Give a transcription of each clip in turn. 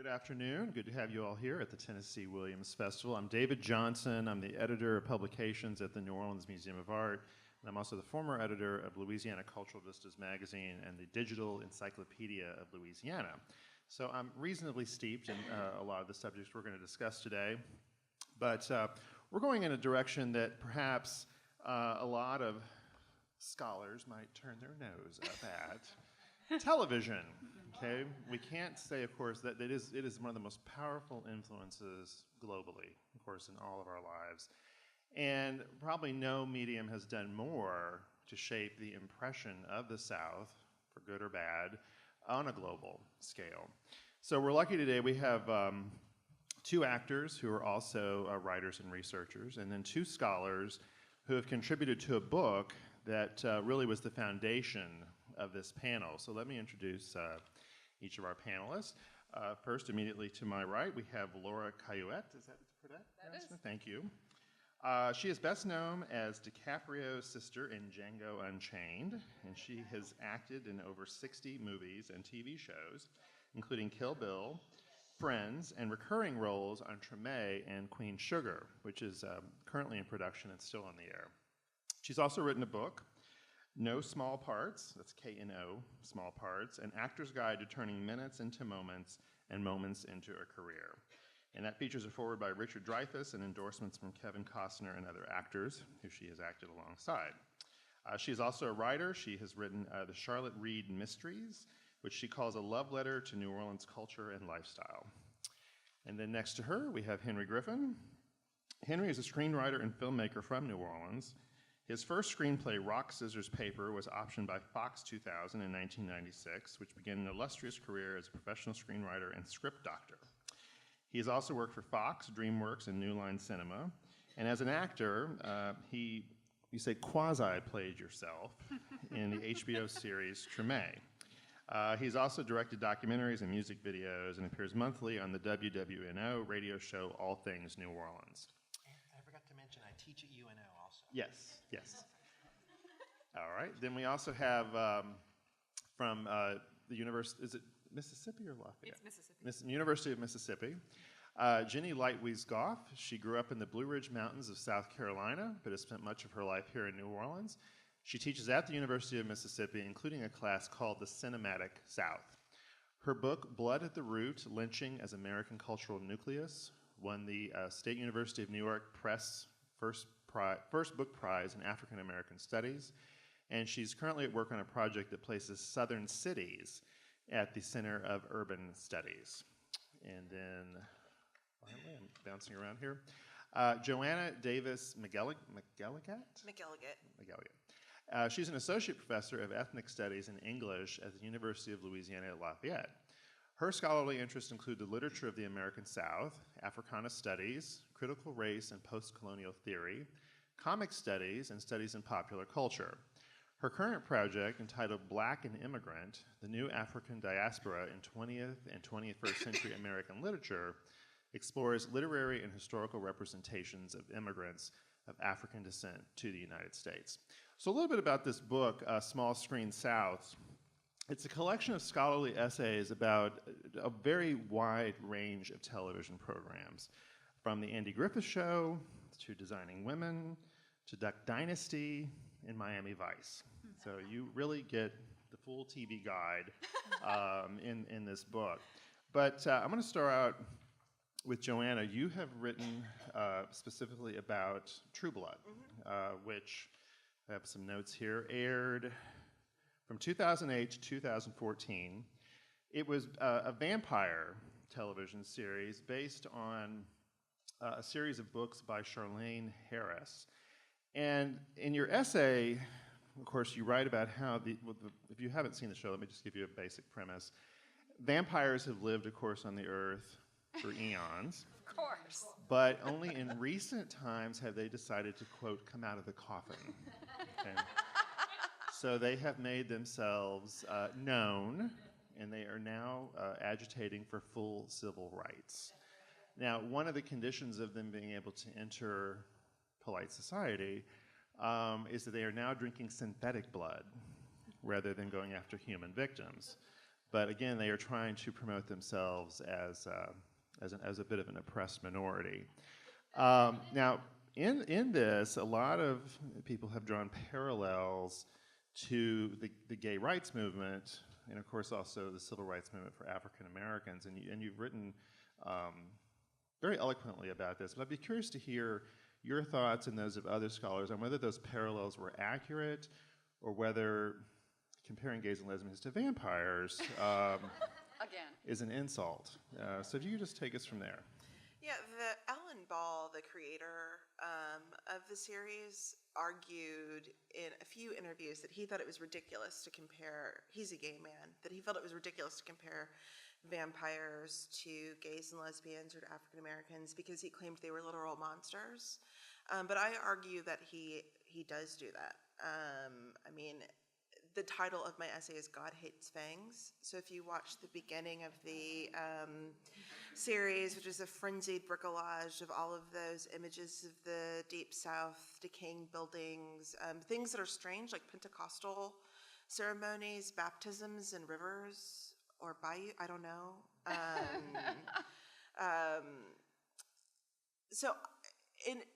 Good afternoon. Good to have you all here at the Tennessee Williams Festival. I'm David Johnson. I'm the editor of publications at the New Orleans Museum of Art, and I'm also the former editor of Louisiana Cultural Vistas magazine and the Digital Encyclopedia of Louisiana. So I'm reasonably steeped in a lot of the subjects we're going to discuss today, but we're going in a direction that perhaps a lot of scholars might turn their nose up at. Television. Okay, we can't say, of course, that it is one of the most powerful influences globally, of course, in all of our lives. And probably no medium has done more to shape the impression of the South, for good or bad, on a global scale. So we're lucky today we have two actors who are also writers and researchers, and then two scholars who have contributed to a book that really was the foundation of this panel. So let me introduce each of our panelists. First, immediately to my right, we have Laura Cayouette. Is that correct? That is. Thank you. She is best known as DiCaprio's sister in Django Unchained, and she has acted in over 60 movies and TV shows, including Kill Bill, Friends, and recurring roles on Treme and Queen Sugar, which is currently in production and still on the air. She's also written a book, No Small Parts, that's K-N-O, Small Parts, An Actor's Guide to Turning Minutes into Moments and Moments into a Career. And that features a foreword by Richard Dreyfuss and endorsements from Kevin Costner and other actors who she has acted alongside. She is also a writer. She has written the Charlotte Reed Mysteries, which she calls a love letter to New Orleans culture and lifestyle. And then next to her, we have Henry Griffin. Henry is a screenwriter and filmmaker from New Orleans. His first screenplay, Rock, Scissors, Paper, was optioned by Fox 2000 in 1996, which began an illustrious career as a professional screenwriter and script doctor. He has also worked for Fox, DreamWorks, and New Line Cinema. And as an actor, you say quasi-played yourself in the HBO series Treme. He's also directed documentaries and music videos and appears monthly on the WWNO radio show All Things New Orleans. I forgot to mention I teach at UNO also. Yes, yes. All right. Then we also have from the University, is it Mississippi or Lafayette? It's Mississippi. University of Mississippi. Jennie Lightweis-Goff. She grew up in the Blue Ridge Mountains of South Carolina, but has spent much of her life here in New Orleans. She teaches at the University of Mississippi, including a class called The Cinematic South. Her book, Blood at the Root, Lynching as American Cultural Nucleus, won the State University of New York Press First Book Prize in African American Studies, and she's currently at work on a project that places Southern cities at the Center of Urban Studies. And then, finally, I'm bouncing around here, Joanna Davis-McElligatt? McElligatt. She's an associate professor of ethnic studies and English at the University of Louisiana at Lafayette. Her scholarly interests include the literature of the American South, Africana studies, critical race and post-colonial theory, comic studies, and studies in popular culture. Her current project, entitled Black and Immigrant, The New African Diaspora in 20th and 21st Century American Literature, explores literary and historical representations of immigrants of African descent to the United States. So a little bit about this book, Small Screen South. It's a collection of scholarly essays about a very wide range of television programs, from The Andy Griffith Show, to Designing Women, to Duck Dynasty, and Miami Vice. So you really get the full TV guide in this book. But I'm going to start out with Joanna. You have written specifically about True Blood, which I have some notes here, aired from 2008 to 2014. It was a vampire television series based on a series of books by Charlaine Harris. And in your essay, of course, you write about how, if you haven't seen the show, let me just give you a basic premise. Vampires have lived, of course, on the earth for eons. Of course. But only in recent times have they decided to, quote, come out of the coffin. Okay? So they have made themselves known, and they are now agitating for full civil rights. Now, one of the conditions of them being able to enter polite society is that they are now drinking synthetic blood rather than going after human victims. But again, they are trying to promote themselves as a bit of an oppressed minority. Now, in this, a lot of people have drawn parallels to the gay rights movement, and of course also the civil rights movement for African Americans. And you've written very eloquently about this. But I'd be curious to hear your thoughts and those of other scholars on whether those parallels were accurate, or whether comparing gays and lesbians to vampires Again. is an insult. So if you could just take us from there. Yeah, the Alan Ball, the creator of the series, argued in a few interviews that he thought it was ridiculous to compare, he's a gay man, that he felt it was ridiculous to compare vampires to gays and lesbians or to African Americans because he claimed they were literal monsters. But I argue that he does do that. I mean, the title of my essay is God Hates Fangs. So if you watch the beginning of the series, which is a frenzied bricolage of all of those images of the Deep South, decaying buildings, things that are strange, like Pentecostal ceremonies, baptisms in rivers or bayou, I don't know. So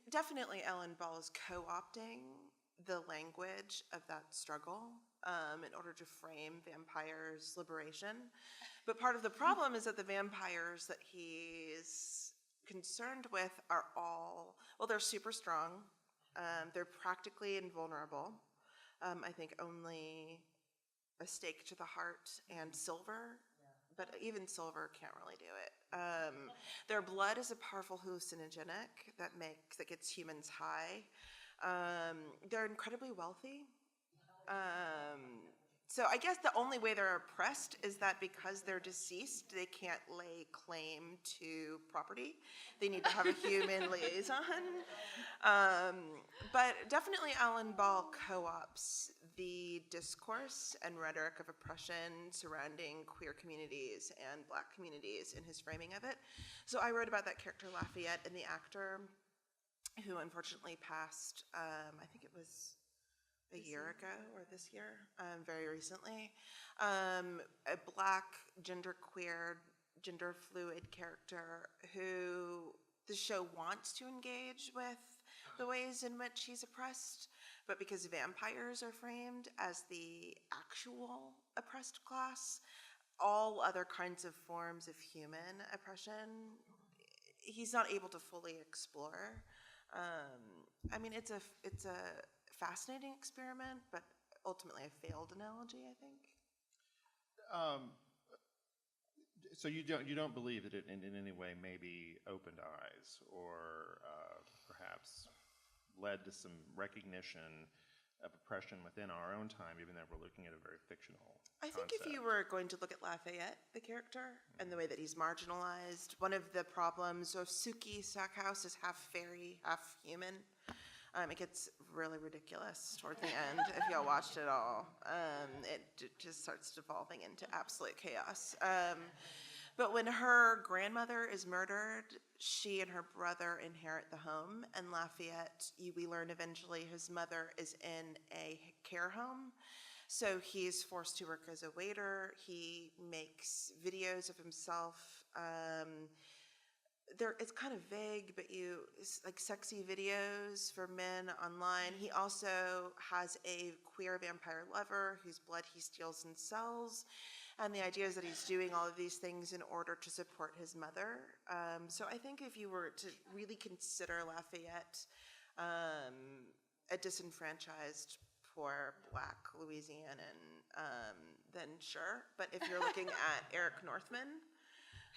definitely Ellen Ball is co-opting the language of that struggle in order to frame vampires' liberation. But part of the problem is that the vampires that he's concerned with are all, well, they're super strong. They're practically invulnerable. I think only a stake to the heart and silver, but even silver can't really do it. Their blood is a powerful hallucinogenic that gets humans high. They're incredibly wealthy. So I guess the only way they're oppressed is that because they're deceased, they can't lay claim to property. They need to have a human liaison. But definitely Alan Ball co-ops the discourse and rhetoric of oppression surrounding queer communities and Black communities in his framing of it. So I wrote about that character Lafayette and the actor who unfortunately passed, I think it was a year ago or this year, very recently. A Black, genderqueer, gender fluid character who the show wants to engage with the ways in which he's oppressed, but because vampires are framed as the actual oppressed class, all other kinds of forms of human oppression, he's not able to fully explore. I mean, it's a fascinating experiment, but ultimately a failed analogy, I think. So you don't believe that it in any way maybe opened eyes or perhaps led to some recognition of oppression within our own time, even though we're looking at a very fictional I think concept. if you were going to look at Lafayette, the character, and the way that he's marginalized, one of the problems of Suki Stackhouse is half fairy, half human. It gets really ridiculous toward the end if y'all watched it all. It just starts devolving into absolute chaos. But when her grandmother is murdered, she and her brother inherit the home, and Lafayette, we learn eventually his mother is in a care home. So he's forced to work as a waiter. He makes videos of himself. It's kind of vague, but it's like sexy videos for men online. He also has a queer vampire lover whose blood he steals and sells. And the idea is that he's doing all of these things in order to support his mother. So I think if you were to really consider Lafayette a disenfranchised, poor Black Louisianan, then sure. But if you're looking at Eric Northman,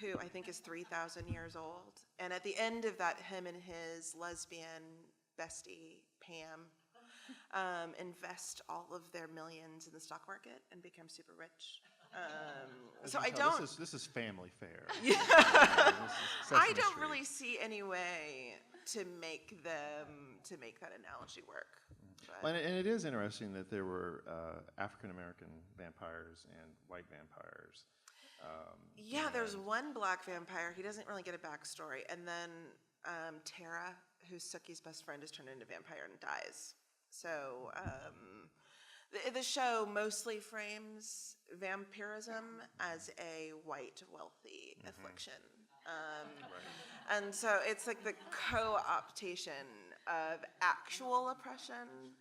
who I think is 3,000 years old, and at the end of that, him and his lesbian bestie, Pam, invest all of their millions in the stock market and become super rich. So I don't. This is family fare. Yeah. I don't Street. really see any way to make that analogy work. Well, and it is interesting that there were African American vampires and white vampires. There's one Black vampire. He doesn't really get a backstory, and then Tara, who's Suki's best friend, is turned into a vampire and dies. So The show mostly frames vampirism as a white, wealthy affliction. And so it's like the co-optation of actual oppression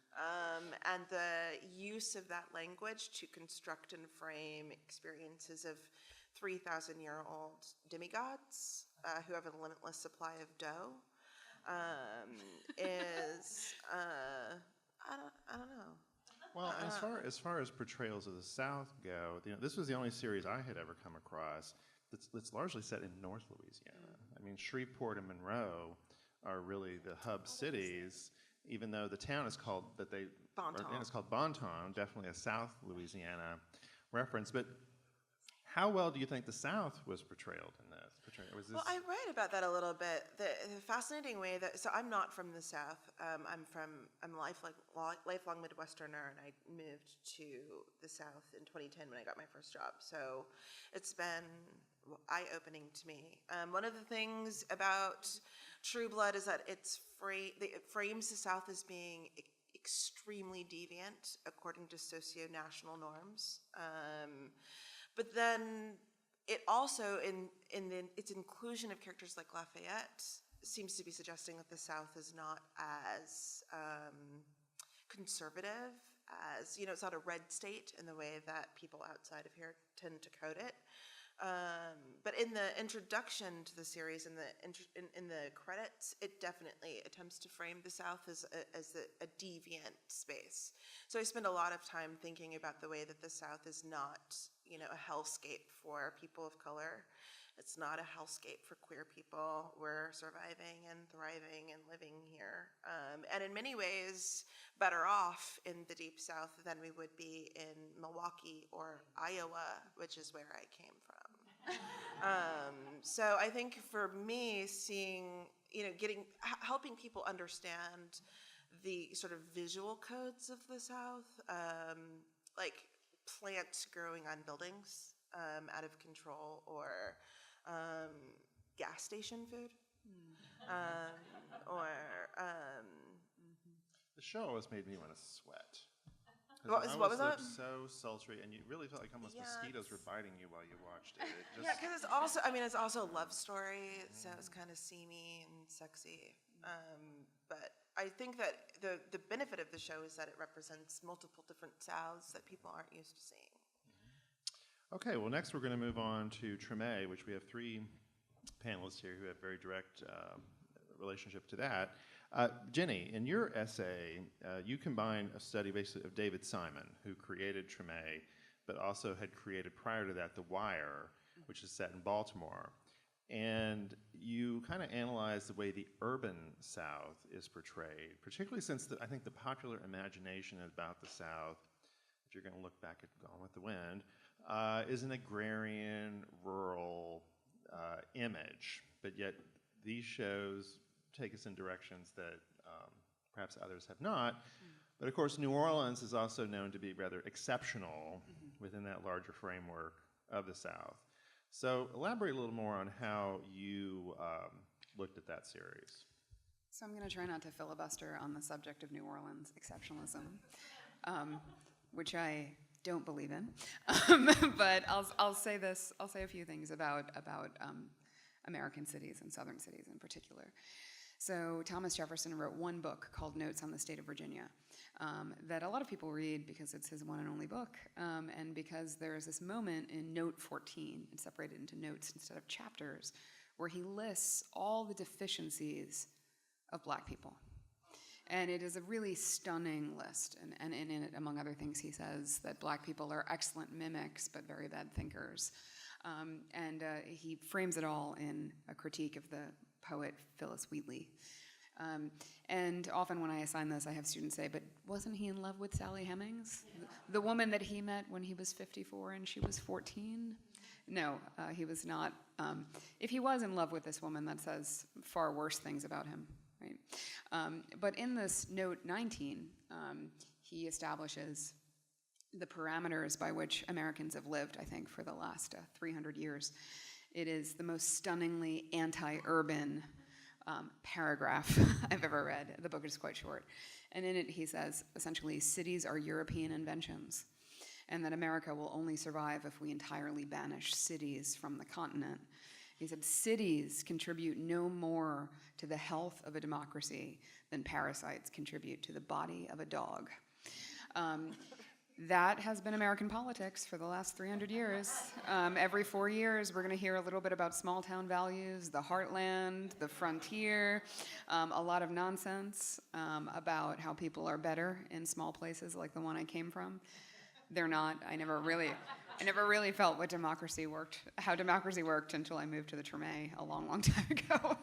and the use of that language to construct and frame experiences of 3,000-year-old demigods who have a limitless supply of dough is, I don't know. Well, as far as portrayals of the South go, this was the only series I had ever come across that's largely set in North Louisiana. I mean, Shreveport and Monroe are really the hub cities, even though the town is called Bonton, definitely a South Louisiana reference. But how well do you think the South was portrayed in this? Well, I write about that a little bit. The fascinating way that, so I'm not from the South. I'm a lifelong Midwesterner, and I moved to the South in 2010 when I got my first job. So it's been eye-opening to me. One of the things about True Blood is that it frames the South as being extremely deviant according to socio-national norms. But then it also, in its inclusion of characters like Lafayette, seems to be suggesting that the South is not as conservative as, it's not a red state in the way that people outside of here tend to code it. But in the introduction to the series, in the credits, it definitely attempts to frame the South as a deviant space. So I spend a lot of time thinking about the way that the South is not, a hellscape for people of color. It's not a hellscape for queer people. We're surviving and thriving and living here. And in many ways, better off in the Deep South than we would be in Milwaukee or Iowa, which is where I came from. So I think for me, seeing, helping people understand the sort of visual codes of the South, like plants growing on buildings out of control, or gas station food, The show always made me want to sweat. What was that? So sultry, and you really felt like almost mosquitoes were biting you while you watched it. Yeah, because it's also a love story, so it's kind of seamy and sexy. But I think that the benefit of the show is that it represents multiple different Souths that people aren't used to seeing. Okay, well, next we're going to move on to Treme, which we have three panelists here who have very direct relationship to that. Jennie, in your essay, you combine a study basically of David Simon, who created Treme, but also had created prior to that The Wire, which is set in Baltimore. And you kind of analyze the way the urban South is portrayed, particularly since I think the popular imagination about the South, if you're going to look back at Gone with the Wind, is an agrarian, rural image. But yet these shows take us in directions that perhaps others have not. But of course, New Orleans is also known to be rather exceptional within that larger framework of the South. So elaborate a little more on how you looked at that series. So I'm going to try not to filibuster on the subject of New Orleans exceptionalism, which I don't believe in. But I'll say this. I'll say a few things about American cities and Southern cities in particular. So Thomas Jefferson wrote one book called Notes on the State of Virginia that a lot of people read because it's his one and only book, and because there's this moment in Note 14, it's separated into notes instead of chapters, where he lists all the deficiencies of Black people. And it is a really stunning list, and in it, among other things, he says that Black people are excellent mimics but very bad thinkers. And he frames it all in a critique of the poet Phyllis Wheatley. And often when I assign this, I have students say, but wasn't he in love with Sally Hemings? The woman that he met when he was 54 and she was 14? No, he was not. If he was in love with this woman, that says far worse things about him, right? But in this note 19, he establishes the parameters by which Americans have lived, I think, for the last 300 years. It is the most stunningly anti-urban paragraph I've ever read. The book is quite short. And in it, he says, essentially, cities are European inventions, and that America will only survive if we entirely banish cities from the continent. He said, cities contribute no more to the health of a democracy than parasites contribute to the body of a dog. That has been American politics for the last 300 years. Every 4 years, we're going to hear a little bit about small town values, the heartland, the frontier, a lot of nonsense about how people are better in small places like the one I came from. They're not. I never really felt what democracy worked, how democracy worked until I moved to the Treme a long, long time ago.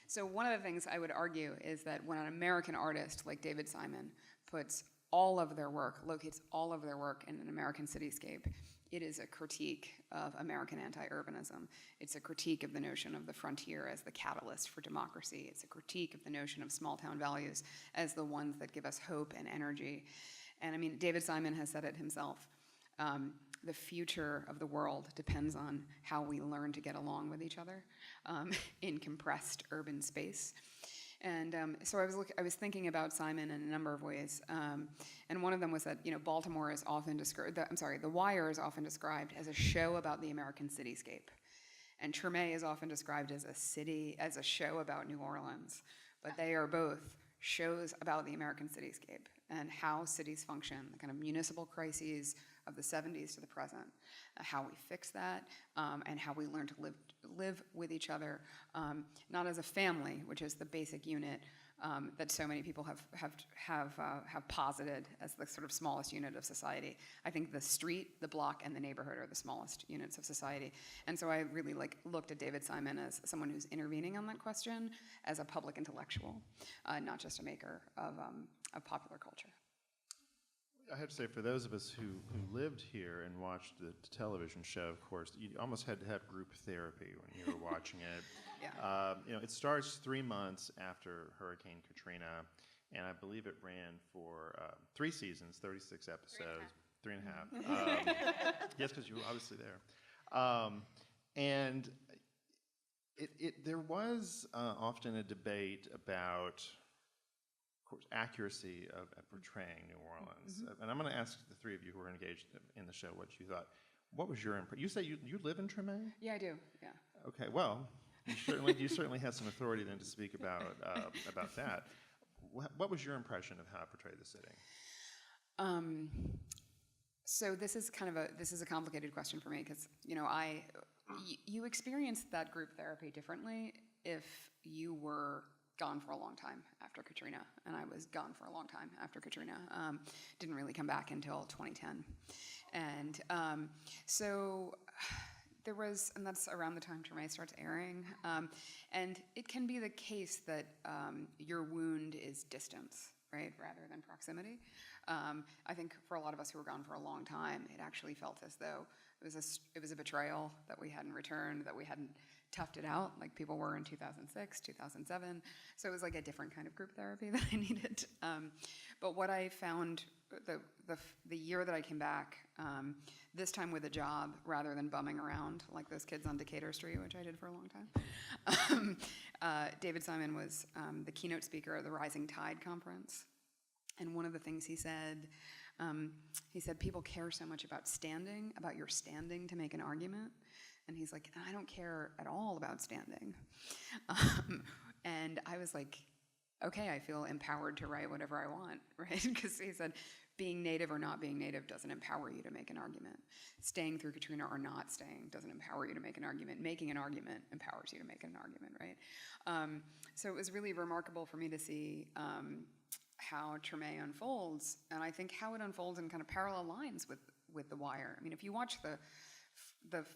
So one of the things I would argue is that when an American artist like David Simon locates all of their work in an American cityscape, it is a critique of American anti-urbanism. It's a critique of the notion of the frontier as the catalyst for democracy. It's a critique of the notion of small town values as the ones that give us hope and energy. And I mean, David Simon has said it himself. The future of the world depends on how we learn to get along with each other in compressed urban space. And so I was thinking about Simon in a number of ways, and one of them was that Baltimore is often described. The Wire is often described as a show about the American cityscape, and Treme is often described as a show about New Orleans. But they are both shows about the American cityscape and how cities function, the kind of municipal crises of the 70s to the present, how we fix that, and how we learn to live with each other, not as a family, which is the basic unit that so many people have posited as the sort of smallest unit of society. I think the street, the block, and the neighborhood are the smallest units of society. And so I really looked at David Simon as someone who's intervening on that question as a public intellectual, not just a maker of popular culture. I have to say, for those of us who lived here and watched the television show, of course, you almost had to have group therapy when you were watching it. Yeah. It starts 3 months after Hurricane Katrina, and I believe it ran for 3 seasons, 36 episodes, 3.5. Yes, because you were obviously there. And there was often a debate about, of course, accuracy of portraying New Orleans. Mm-hmm. And I'm going to ask the three of you who were engaged in the show what you thought. What was your impression? You say you live in Treme? Yeah, I do. Yeah. Okay. Well, you certainly have some authority then to speak about that. What was your impression of how it portrayed the city? So this is a complicated question for me because you experienced that group therapy differently if you were gone for a long time after Katrina, and I was gone for a long time after Katrina. Didn't really come back until 2010, and so there was, and that's around the time Treme starts airing, and it can be the case that your wound is distance, right, rather than proximity. I think for a lot of us who were gone for a long time, it actually felt as though it was a betrayal that we hadn't returned, that we hadn't toughed it out like people were in 2006, 2007. So it was like a different kind of group therapy that I needed. But what I found the year that I came back, this time with a job rather than bumming around like those kids on Decatur Street, which I did for a long time, David Simon was the keynote speaker at the Rising Tide conference. And one of the things he said, people care so much about your standing to make an argument. And he's like, I don't care at all about standing. And I was like, okay, I feel empowered to write whatever I want, right? Because he said, being Native or not being Native doesn't empower you to make an argument. Staying through Katrina or not staying doesn't empower you to make an argument. Making an argument empowers you to make an argument, right? So it was really remarkable for me to see how Treme unfolds, and I think how it unfolds in kind of parallel lines with The Wire. I mean, if you watch the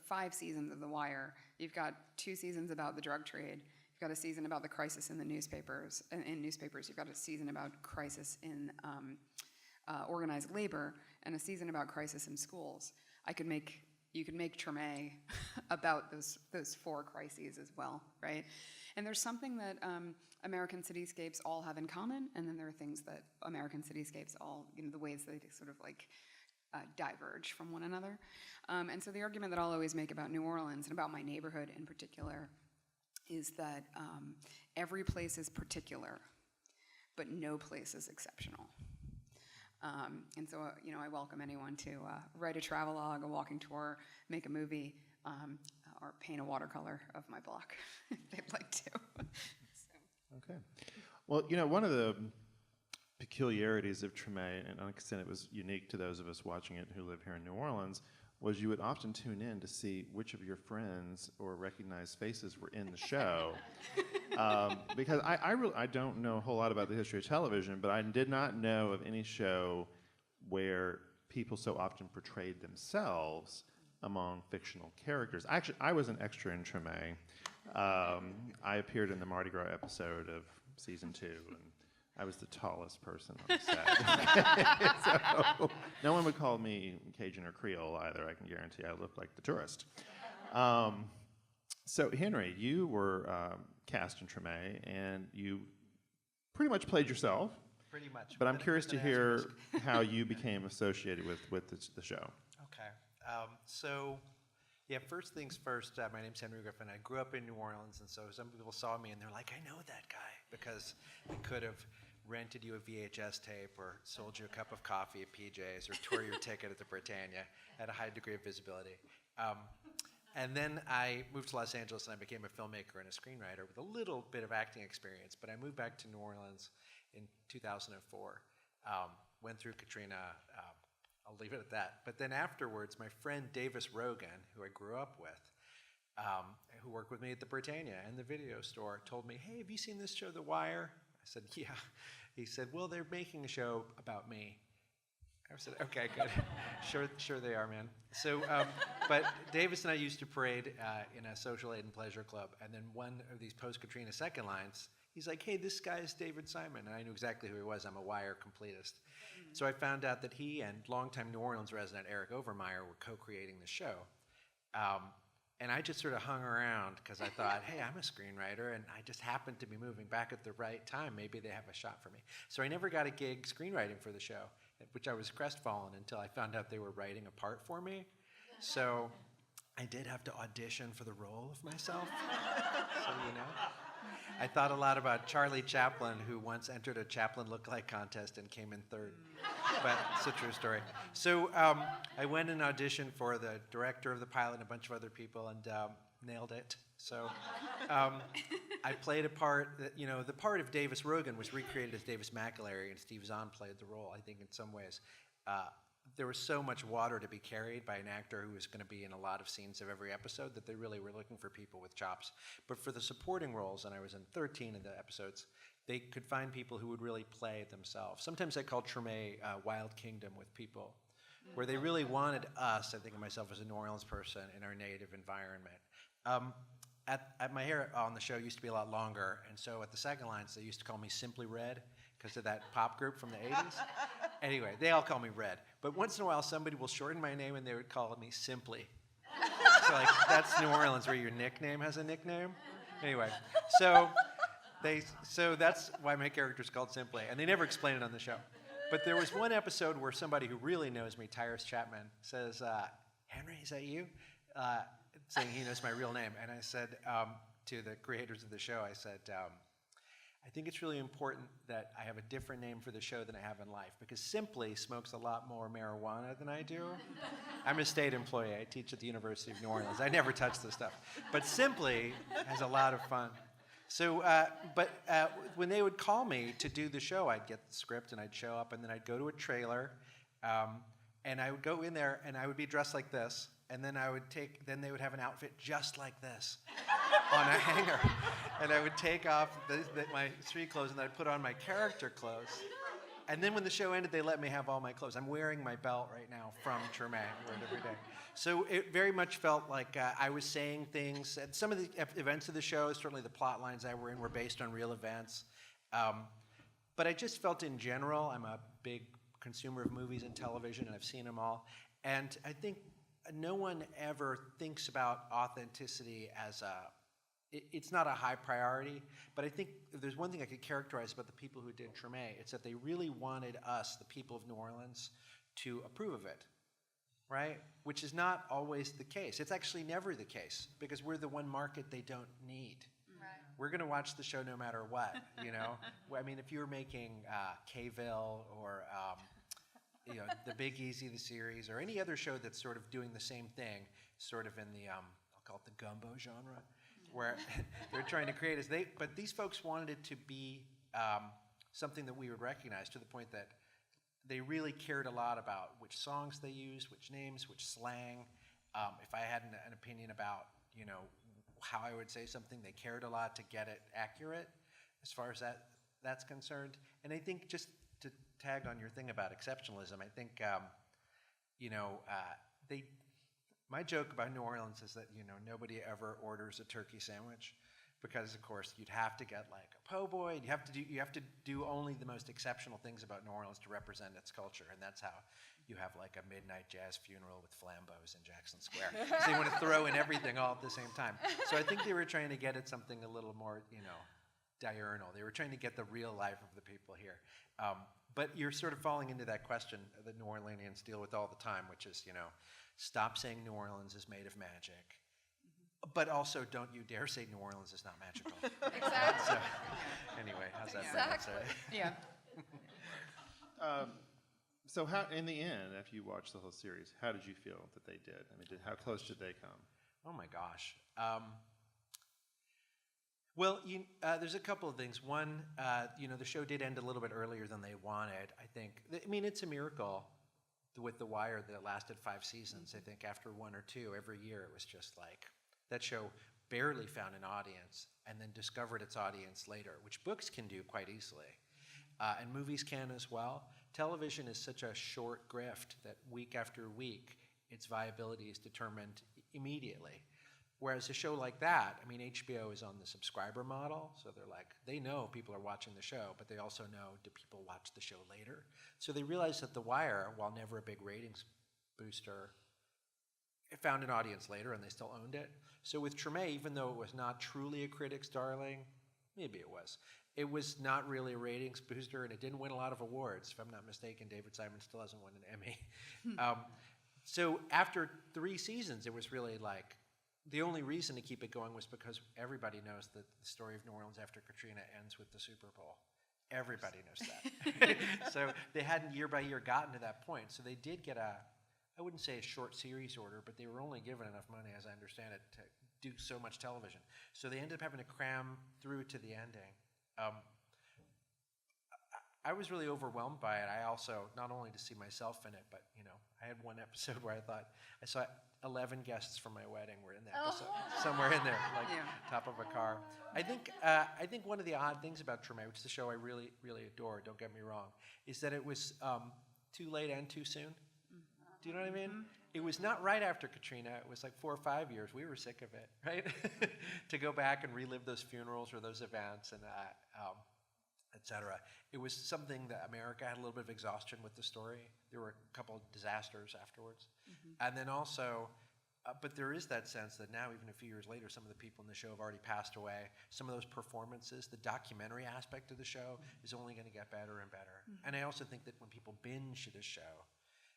5 seasons of The Wire, you've got 2 seasons about the drug trade, you've got a season about the crisis in the newspapers, you've got a season about crisis in organized labor, and a season about crisis in schools. You could make Treme about those 4 crises as well, right? And there's something that American cityscapes all have in common, and then there are things that American cityscapes all, the ways they sort of diverge from one another. And so the argument that I'll always make about New Orleans and about my neighborhood in particular is that every place is particular, but no place is exceptional. And so, I welcome anyone to write a travelogue, a walking tour, make a movie, or paint a watercolor of my block if they'd like to. Okay. Well, one of the peculiarities of Treme, and to an extent it was unique to those of us watching it who live here in New Orleans, was you would often tune in to see which of your friends or recognized faces were in the show. Because I don't know a whole lot about the history of television, but I did not know of any show where people so often portrayed themselves among fictional characters. Actually, I was an extra in Treme. I appeared in the Mardi Gras episode of season 2, and I was the tallest person on the set. So no one would call me Cajun or Creole either. I can guarantee I looked like the tourist. So Henry, you were cast in Treme, and you pretty much played yourself. Pretty much. But I'm curious to hear how you became associated with the show. Okay. First things first, my name's Henry Griffin. I grew up in New Orleans, and so some people saw me and they're like, I know that guy, because I could have rented you a VHS tape or sold you a cup of coffee at PJ's or tore your ticket at the Britannia at a high degree of visibility. And then I moved to Los Angeles and I became a filmmaker and a screenwriter with a little bit of acting experience, but I moved back to New Orleans in 2004, went through Katrina, I'll leave it at that. But then afterwards, my friend Davis Rogan, who I grew up with, who worked with me at the Britannia and the video store, told me, hey, have you seen this show, The Wire? I said, yeah. He said, well, they're making a show about me. I said, okay, good. Sure they are, man. So, but Davis and I used to parade in a social aid and pleasure club, and then one of these post-Katrina second lines, he's like, hey, this guy is David Simon, and I knew exactly who he was. I'm a Wire completist. So I found out that he and longtime New Orleans resident Eric Overmyer were co-creating the show. And I just sort of hung around because I thought, hey, I'm a screenwriter, and I just happened to be moving back at the right time. Maybe they have a shot for me. So I never got a gig screenwriting for the show, which I was crestfallen until I found out they were writing a part for me. So I did have to audition for the role of myself, so you know. I thought a lot about Charlie Chaplin, who once entered a Chaplin look-alike contest and came in third. But it's a true story. So I went and auditioned for the director of the pilot and a bunch of other people and nailed it. So I played a part that, the part of Davis Rogan was recreated as Davis-McElligatt, and Steve Zahn played the role, I think, in some ways. There was so much water to be carried by an actor who was going to be in a lot of scenes of every episode that they really were looking for people with chops. But for the supporting roles, and I was in 13 of the episodes, they could find people who would really play themselves. Sometimes I called Treme Wild Kingdom with people, where they really wanted us, I think of myself as a New Orleans person, in our native environment. My hair on the show used to be a lot longer, and so at the second lines, they used to call me Simply Red because of that pop group from the 80s. Anyway, they all call me Red. But once in a while, somebody will shorten my name, and they would call me Simply. So, that's New Orleans, where your nickname has a nickname. Anyway, so that's why my character's called Simply, and they never explain it on the show. But there was one episode where somebody who really knows me, Tyrus Chapman, says, Henry, is that you? Saying he knows my real name. And I said to the creators of the show, I said, I think it's really important that I have a different name for the show than I have in life, because Simply smokes a lot more marijuana than I do. I'm a state employee. I teach at the University of New Orleans. I never touch this stuff. But Simply has a lot of fun. So, when they would call me to do the show, I'd get the script and I'd show up, and then I'd go to a trailer, and I would go in there and I would be dressed like this, and then then they would have an outfit just like this on a hanger, and I would take off my street clothes and I'd put on my character clothes, and then when the show ended, they let me have all my clothes. I'm wearing my belt right now from Treme. I wear it every day. So it very much felt like I was saying things. And some of the events of the show, certainly the plot lines I were in, were based on real events. But I just felt in general, I'm a big consumer of movies and television, and I've seen them all. And I think no one ever thinks about authenticity as it's not a high priority, but I think if there's one thing I could characterize about the people who did Treme, it's that they really wanted us, the people of New Orleans, to approve of it, right? Which is not always the case. It's actually never the case, because we're the one market they don't need. we're going to watch the show no matter what, you know? I mean, if you were making K-ville or, you know, The Big Easy, the series, or any other show that's sort of doing the same thing, sort of in the, I'll call it the gumbo genre, where they're trying to create but these folks wanted it to be something that we would recognize, to the point that they really cared a lot about which songs they used, which names, which slang. If I had an opinion about, you know, how I would say something, they cared a lot to get it accurate as far as that's concerned. And I think, just to tag on your thing about exceptionalism, I think, you know, my joke about New Orleans is that, you know, nobody ever orders a turkey sandwich, because of course you'd have to get like a po' boy. You have to do only the most exceptional things about New Orleans to represent its culture, and that's how you have like a midnight jazz funeral with flambeaus in Jackson Square. So you want to throw in everything all at the same time. So I think they were trying to get at something a little more, you know, diurnal. They were trying to get the real life of the people here. But you're sort of falling into that question that New Orleanians deal with all the time, which is, you know, stop saying New Orleans is made of magic, but also don't you dare say New Orleans is not magical. Exactly. So, anyway, how's that for an answer? Yeah. So how, in the end, after you watched the whole series, how did you feel that they did? I mean, how close did they come? Oh my gosh. Well, there's a couple of things. One, you know, the show did end a little bit earlier than they wanted, I think. I mean, it's a miracle with The Wire that lasted 5 seasons. I think after 1 or 2 every year, it was just like, that show barely found an audience and then discovered its audience later, which books can do quite easily. And movies can as well. Television is such a short grift that week after week, its viability is determined immediately. Whereas a show like that, I mean, HBO is on the subscriber model, so they're like, they know people are watching the show, but they also know, do people watch the show later? So they realized that The Wire, while never a big ratings booster, it found an audience later, and they still owned it. So with Treme, even though it was not truly a critic's darling, maybe it was not really a ratings booster, and it didn't win a lot of awards. If I'm not mistaken, David Simon still hasn't won an Emmy. So after 3 seasons, it was really like, the only reason to keep it going was because everybody knows that the story of New Orleans after Katrina ends with the Super Bowl. Everybody knows that. So they hadn't year by year gotten to that point. So they did get I wouldn't say a short series order, but they were only given enough money, as I understand it, to do so much television. So they ended up having to cram through to the ending. I was really overwhelmed by it. I also, not only to see myself in it, but, you know, I had one episode where I saw 11 guests from my wedding were in the episode, somewhere in there, like top of a car. I think one of the odd things about Treme, which is a show I really, really adore, don't get me wrong, is that it was too late and too soon. Do you know what I mean? Mm-hmm. It was not right after Katrina. It was like 4 or 5 years. We were sick of it, right? To go back and relive those funerals or those events and et cetera. It was something that America had a little bit of exhaustion with the story. There were a couple of disasters afterwards. Mm-hmm. And then also, but there is that sense that now, even a few years later, some of the people in the show have already passed away. Some of those performances, the documentary aspect of the show is only going to get better and better. Mm-hmm. And I also think that when people binge the show,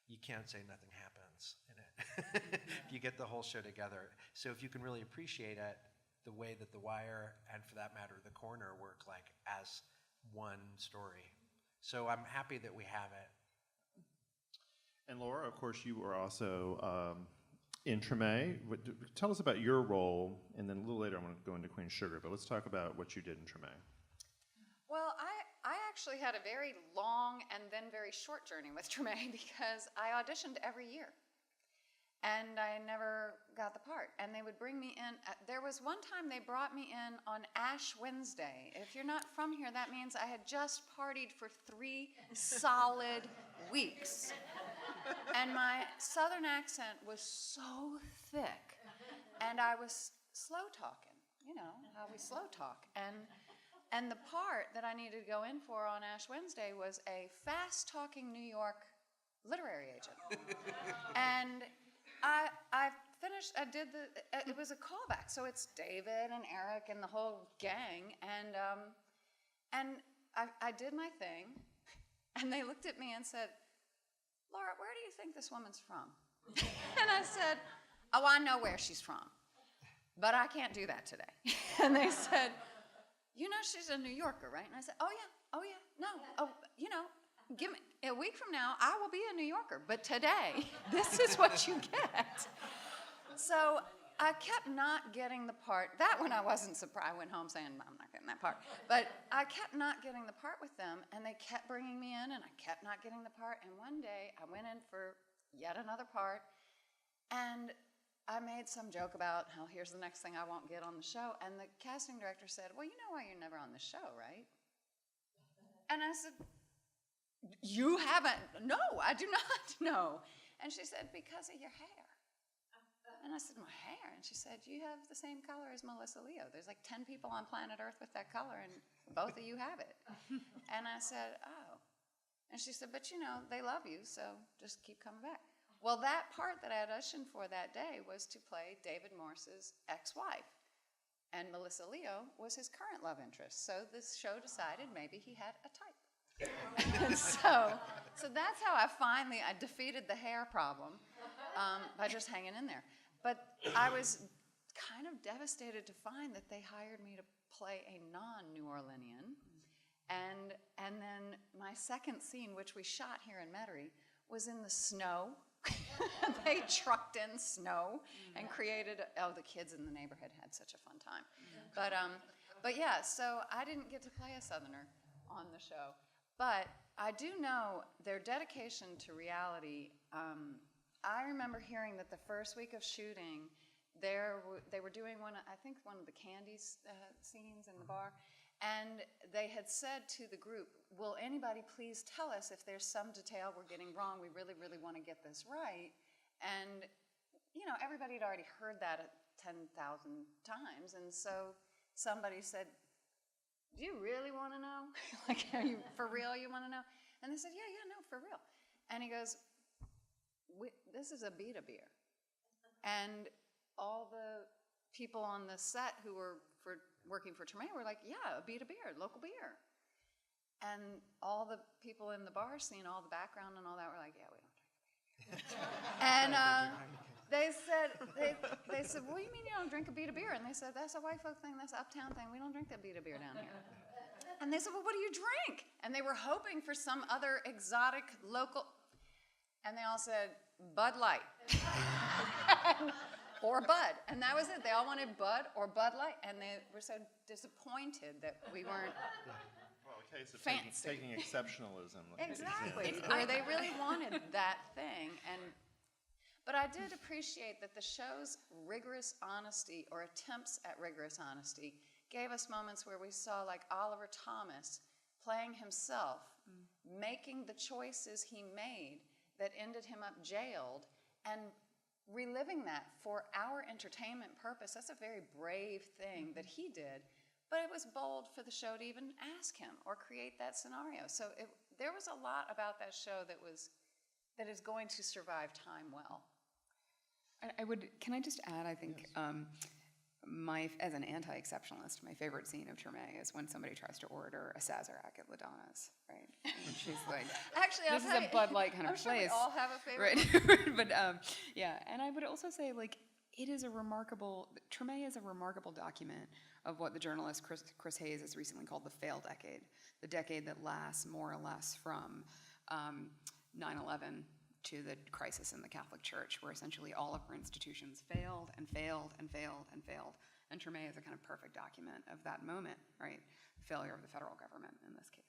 you can't say nothing happens in it. You get the whole show together. So if you can really appreciate it, the way that The Wire, and for that matter, The Corner, work like as one story. So I'm happy that we have it. And Laura, of course, you were also in Treme. Tell us about your role, and then a little later I want to go into Queen Sugar, but let's talk about what you did in Treme. Well, I actually had a very long and then very short journey with Treme because I auditioned every year. And I never got the part. And they would bring me in. There was one time they brought me in on Ash Wednesday. If you're not from here, that means I had just partied for 3 solid weeks. And my southern accent was so thick. And I was slow talking, you know, how we slow talk. And the part that I needed to go in for on Ash Wednesday was a fast-talking New York literary agent. And I finished, it was a callback, so it's David and Eric and the whole gang, and I did my thing, and they looked at me and said, Laura, where do you think this woman's from? And I said, oh, I know where she's from, but I can't do that today. And they said, you know she's a New Yorker, right? And I said, oh yeah, no, oh, you know, give me, a week from now, I will be a New Yorker, but today, this is what you get. So I kept not getting the part. That one I wasn't surprised. I went home saying, I'm not getting that part. But I kept not getting the part with them, and they kept bringing me in, and I kept not getting the part. And one day, I went in for yet another part, and I made some joke about how here's the next thing I won't get on the show. And the casting director said, well, you know why you're never on the show, right? And I said, you haven't? No, I do not know. And she said, because of your hair. And I said, my hair? And she said, you have the same color as Melissa Leo. There's like 10 people on planet Earth with that color, and both of you have it. And I said, oh. And she said, but you know, they love you, so just keep coming back. Well, that part that I auditioned for that day was to play David Morse's ex-wife. And Melissa Leo was his current love interest. So this show decided maybe he had a type. And so that's how I defeated the hair problem by just hanging in there. But I was kind of devastated to find that they hired me to play a non-New Orleanian. And then my second scene, which we shot here in Metairie, was in the snow. They trucked in snow and created, the kids in the neighborhood had such a fun time. But yeah, so I didn't get to play a Southerner on the show. But I do know their dedication to reality. I remember hearing that the first week of shooting, they were doing one of the candy scenes in the bar, and they had said to the group, will anybody please tell us if there's some detail we're getting wrong? We really, really want to get this right. And, you know, everybody had already heard that 10,000 times, and so somebody said, do you really want to know? Like, are you, for real, you want to know? And they said, yeah, no, for real. And he goes, this is a Beta beer. And all the people on the set who were working for Treme were like, yeah, a Beta beer, local beer. And all the people in the bar scene, all the background and all that were like, yeah, we don't drink a Beta beer. And they said, well, you mean you don't drink a Beta beer? And they said, that's a white folk thing, that's an uptown thing. We don't drink that Beta beer down here. And they said, well, what do you drink? And they were hoping for some other exotic local, and they all said, Bud Light. Or Bud. And that was it. They all wanted Bud or Bud Light. And they were so disappointed that we weren't Well, a case of fancy. taking exceptionalism. Exactly. Where they really wanted that thing. But I did appreciate that the show's rigorous honesty, or attempts at rigorous honesty, gave us moments where we saw, like, Oliver Thomas playing himself, making the choices he made that ended him up jailed, and reliving that for our entertainment purpose. That's a very brave thing that he did, but it was bold for the show to even ask him or create that scenario. So there was a lot about that show that is going to survive time well. Can I just add, I think, as an anti-exceptionalist, my favorite scene of Treme is when somebody tries to order a Sazerac at LaDonna's, right? And she's like, actually, this is a Bud Light kind of I'm sure place. we all have a favorite. Right, but yeah, and I would also say, like, Treme is a remarkable document of what the journalist Chris Hayes has recently called the fail decade, the decade that lasts more or less from 9/11 to the crisis in the Catholic Church, where essentially all of her institutions failed and failed and failed and failed. And Treme is a kind of perfect document of that moment, right? The failure of the federal government in this case.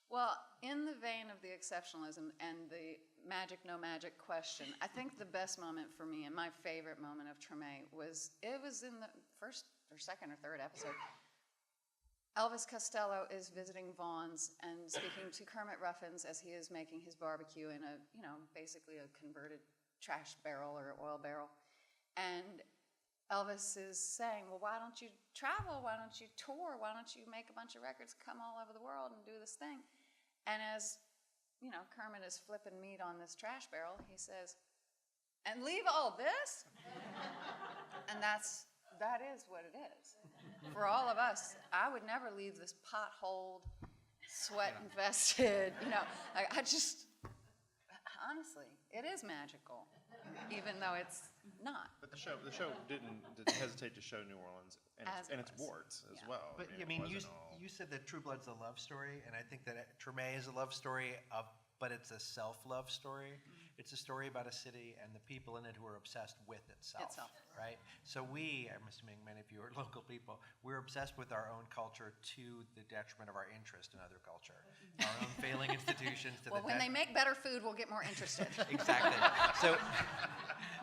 Well, in the vein of the exceptionalism and the magic, no magic question, I think the best moment for me and my favorite moment of Treme was in the first or second or third episode. Elvis Costello is visiting Vaughn's and speaking to Kermit Ruffins as he is making his barbecue in basically a converted trash barrel or oil barrel. And Elvis is saying, well, why don't you travel? Why don't you tour? Why don't you make a bunch of records, come all over the world and do this thing? And as, Kermit is flipping meat on this trash barrel, he says, and leave all this? And that is what it is. For all of us, I would never leave this potholed, sweat-infested, honestly, it is magical, even though it's not. But the show didn't hesitate to show New Orleans As it and its was. warts as Yeah. well. But it wasn't all- you said that True Blood's a love story, and I think that Treme is a love story but it's a self-love story. Mm-hmm. It's a story about a city and the people in it who are obsessed with itself. Right? So I'm assuming many of you are local people, we're obsessed with our own culture to the detriment of our interest in other culture. Our own failing institutions to Well, when they make better food, we'll get more interested. Exactly.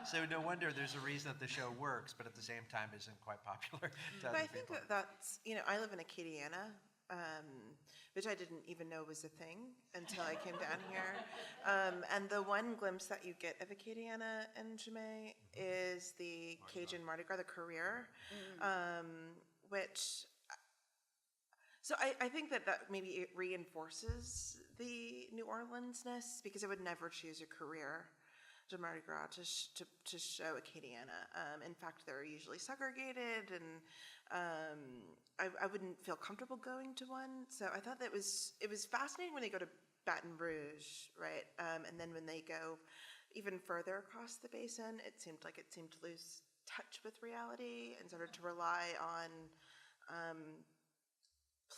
So no wonder there's a reason that the show works, but at the same time isn't quite popular to But other I think people. that's, I live in Acadiana, which I didn't even know was a thing until I came down here. And the one glimpse that you get of Acadiana and Treme is the Cajun Mardi Gras, the career, which, so I think that maybe it reinforces the New Orleans-ness, because I would never choose a career to Mardi Gras to show Acadiana. In fact, they're usually segregated, and I wouldn't feel comfortable going to one. So I thought that it was fascinating when they go to Baton Rouge, right? And then when they go even further across the basin, it seemed to lose touch with reality and started to rely on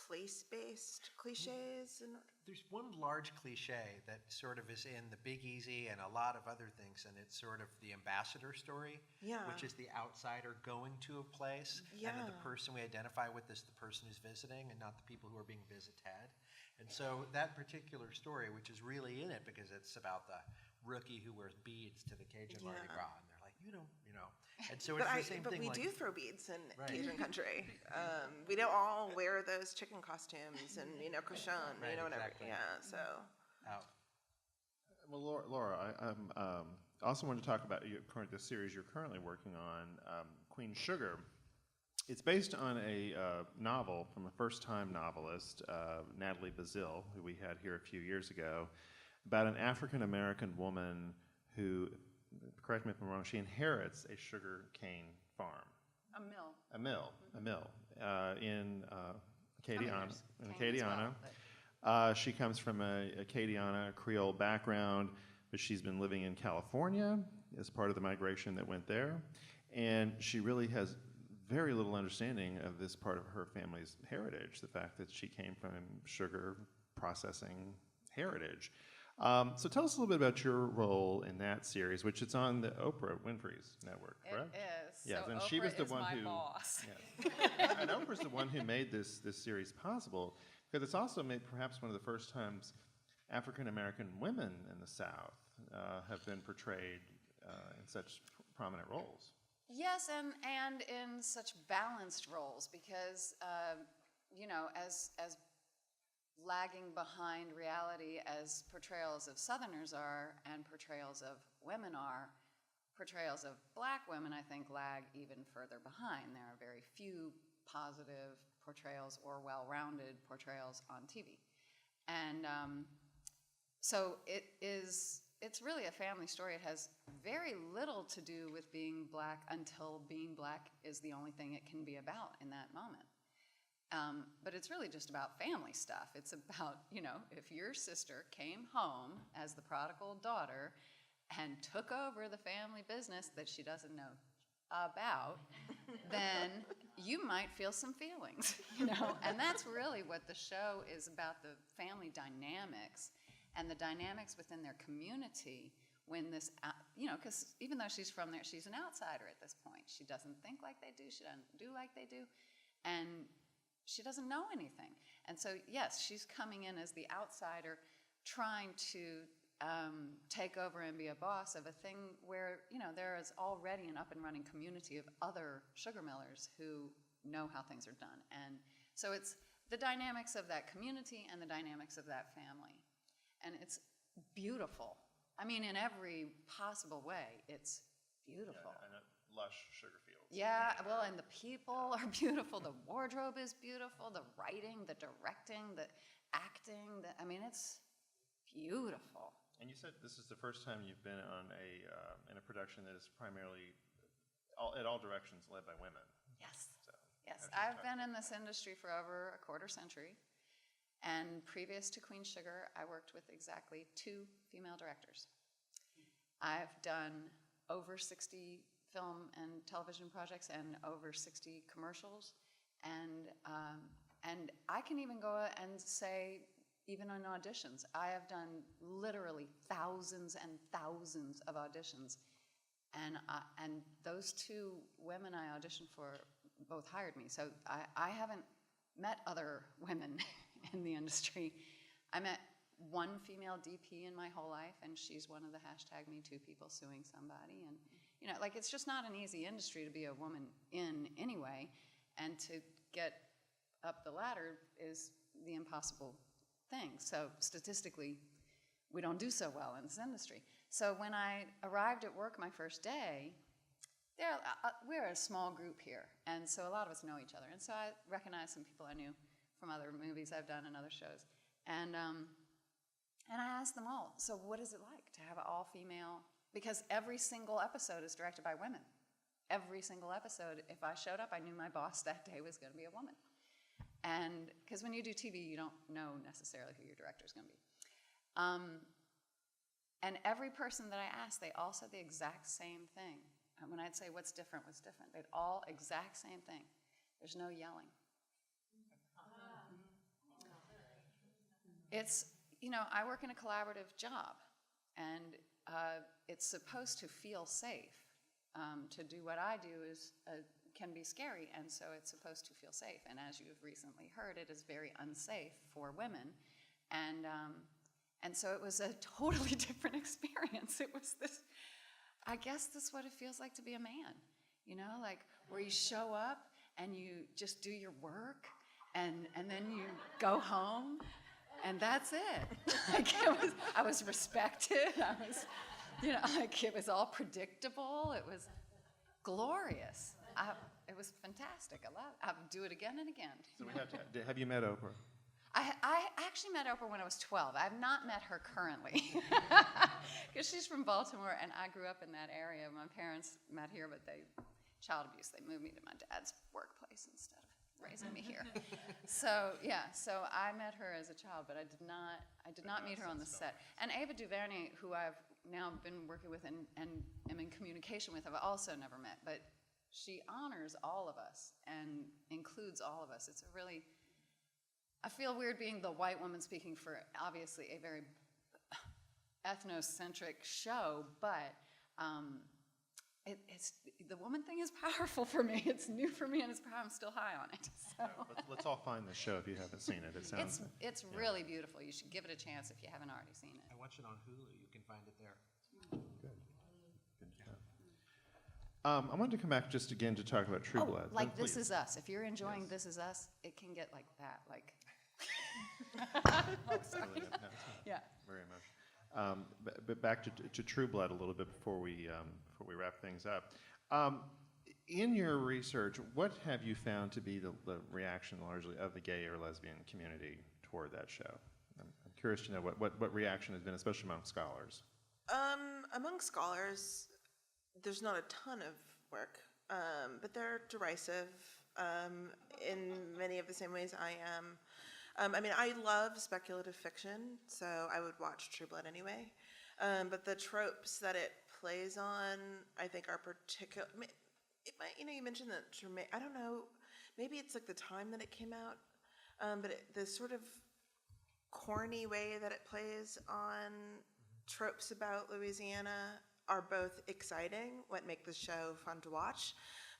place-based cliches. And There's one large cliche that sort of is in the Big Easy and a lot of other things, and it's sort of the ambassador story, Yeah. which is the outsider going to a place, and then the Yeah. person we identify with is the person who's visiting and not the people who are being visited. And so that particular story, which is really in it because it's about the rookie who wears beads to the Cajun Mardi Yeah. Gras, and they're like, you don't. And so it's the same but thing. we like, do throw beads in Right. Cajun country. We don't all wear those chicken costumes and cochon, Right, whatever. exactly. Yeah, so. out. Well, Laura, I also want to talk about the series you're currently working on, Queen Sugar. It's based on a novel from a first-time novelist, Natalie Bazille, who we had here a few years ago, about an African-American woman who, correct me if I'm wrong, she inherits a sugar cane farm. A mill. A mill in Acadiana. There's In cane as well, Acadiana. but- She comes from a Acadiana Creole background, but she's been living in California as part of the migration that went there. And she really has very little understanding of this part of her family's heritage, the fact that she came from sugar processing heritage. So tell us a little bit about your role in that series, which it's on the Oprah Winfrey's network, correct? It is. Yes, so and Oprah she was the is one my who. boss. Yes. And Oprah's the one who made this series possible, because it's also made perhaps one of the first times African American women in the South have been portrayed in such prominent roles. Yes, and in such balanced roles, because as lagging behind reality as portrayals of Southerners are and portrayals of women are, portrayals of black women, I think, lag even further behind. There are very few positive portrayals or well-rounded portrayals on TV. And so it's really a family story. It has very little to do with being black until being black is the only thing it can be about in that moment. But it's really just about family stuff. It's about, if your sister came home as the prodigal daughter and took over the family business that she doesn't know about, then you might feel some feelings, And that's really what the show is about, the family dynamics and the dynamics within their community when this, because even though she's from there, she's an outsider at this point. She doesn't think like they do. She doesn't do like they do. And she doesn't know anything. And so, yes, she's coming in as the outsider, trying to take over and be a boss of a thing where, there is already an up and running community of other sugar millers who know how things are done. And so it's the dynamics of that community and the dynamics of that family. And it's beautiful. I mean, in every possible way, it's beautiful. Yeah, and a lush sugar fields. Yeah, well, and the people are beautiful. The wardrobe is beautiful. The writing, the directing, the acting. It's beautiful. And you said this is the first time you've been on in a production that is primarily, at all directions, led by women. Yes. So, Yes, how I've would you been in this industry for over a quarter century. And previous to Queen Sugar, I worked with exactly 2 female directors. I've done over 60 film and television projects and over 60 commercials, and I can even go and say, even on auditions, I have done literally thousands and thousands of auditions, and those two women I auditioned for both hired me. So I haven't met other women in the industry. I met one female DP in my whole life, and she's one of the #MeToo people suing somebody. And, you know, like, it's just not an easy industry to be a woman in anyway, and to get up the ladder is the impossible thing. So statistically, we don't do so well in this industry. So when I arrived at work my first day, we're a small group here, and so a lot of us know each other. And so I recognized some people I knew from other movies I've done and other shows. And I asked them all, so what is it like to have an all-female? Because every single episode is directed by women. Every single episode, if I showed up, I knew my boss that day was going to be a woman. And because when you do TV, you don't know necessarily who your director is going to be. And every person that I asked, they all said the exact same thing. And when I'd say what's different, they'd all exact same thing. There's no yelling. It's, you know, I work in a collaborative job, and it's supposed to feel safe. To do what I do can be scary, and so it's supposed to feel safe. And as you've recently heard, it is very unsafe for women, and so it was a totally different experience. It was this, I guess this is what it feels like to be a man, you know, like where you show up and you just do your work, and then you go home, and that's it. Like I was respected. You know, like it was all predictable. It was glorious. It was fantastic. I would do it again and again. So have you met Oprah? I actually met Oprah when I was 12. I have not met her currently because she's from Baltimore, and I grew up in that area. My parents met here, but child abuse. They moved me to my dad's workplace instead of raising me here. So I met her as a child, but I did not meet her on the set. And Ava DuVernay, who I've now been working with and am in communication with, I've also never met, but she honors all of us and includes all of us. It's a really, I feel weird being the white woman speaking for obviously a very ethnocentric show, but it's the woman thing is powerful for me. It's new for me, and I'm still high on it. So. Let's all find the show if you haven't seen it. It sounds. It's really beautiful. You should give it a chance if you haven't already seen it. I watch it on Hulu. You can find it there. Good. I wanted to come back just again to talk about True Blood. Like This Is Us. If you're enjoying This Is Us, it can get like that. Like. Oh, sorry. Yeah. Very emotional. But back to True Blood a little bit before we wrap things up. In your research, what have you found to be the reaction largely of the gay or lesbian community toward that show? I'm curious to know what reaction has been, especially among scholars. Among scholars, there's not a ton of work, but they're derisive in many of the same ways I am. I mean, I love speculative fiction, so I would watch True Blood anyway. But the tropes that it plays on, I think, are particular. It might, you mentioned that Tremaine. I don't know. Maybe it's like the time that it came out, but the sort of corny way that it plays on tropes about Louisiana are both exciting, what make the show fun to watch,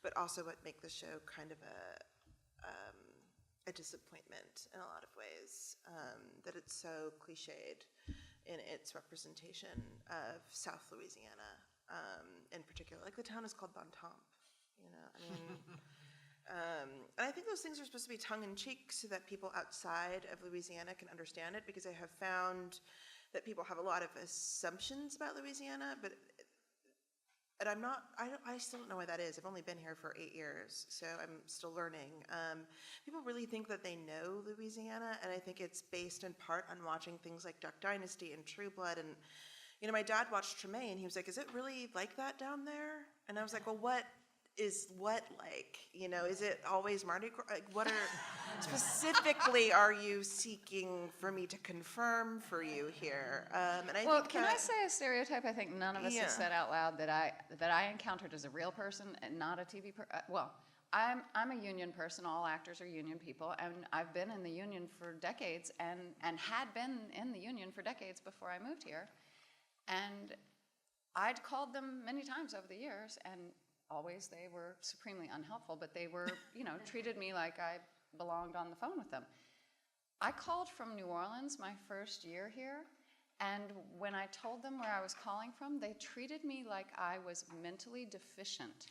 but also what make the show kind of a disappointment in a lot of ways, that it's so cliched in its representation of South Louisiana, in particular. Like, the town is called Bontemps, and I think those things are supposed to be tongue-in-cheek so that people outside of Louisiana can understand it, because I have found that people have a lot of assumptions about Louisiana, but I still don't know why that is. I've only been here for 8 years, so I'm still learning. People really think that they know Louisiana, and I think it's based in part on watching things like Duck Dynasty and True Blood. And, my dad watched Tremaine. He was like, "Is it really like that down there?" And I was like, "Well, what is what like? You know, is it always Mardi Gras? Like, what are specifically are you seeking for me to confirm for you here? And I Well, think can I that- say a stereotype I think none of us Yeah. have said out loud that I encountered as a real person and not a TV well, I'm a union person. All actors are union people, and I've been in the union for decades and had been in the union for decades before I moved here. And I'd called them many times over the years, and always they were supremely unhelpful, but they were, treated me like I belonged on the phone with them. I called from New Orleans my first year here, and when I told them where I was calling from, they treated me like I was mentally deficient.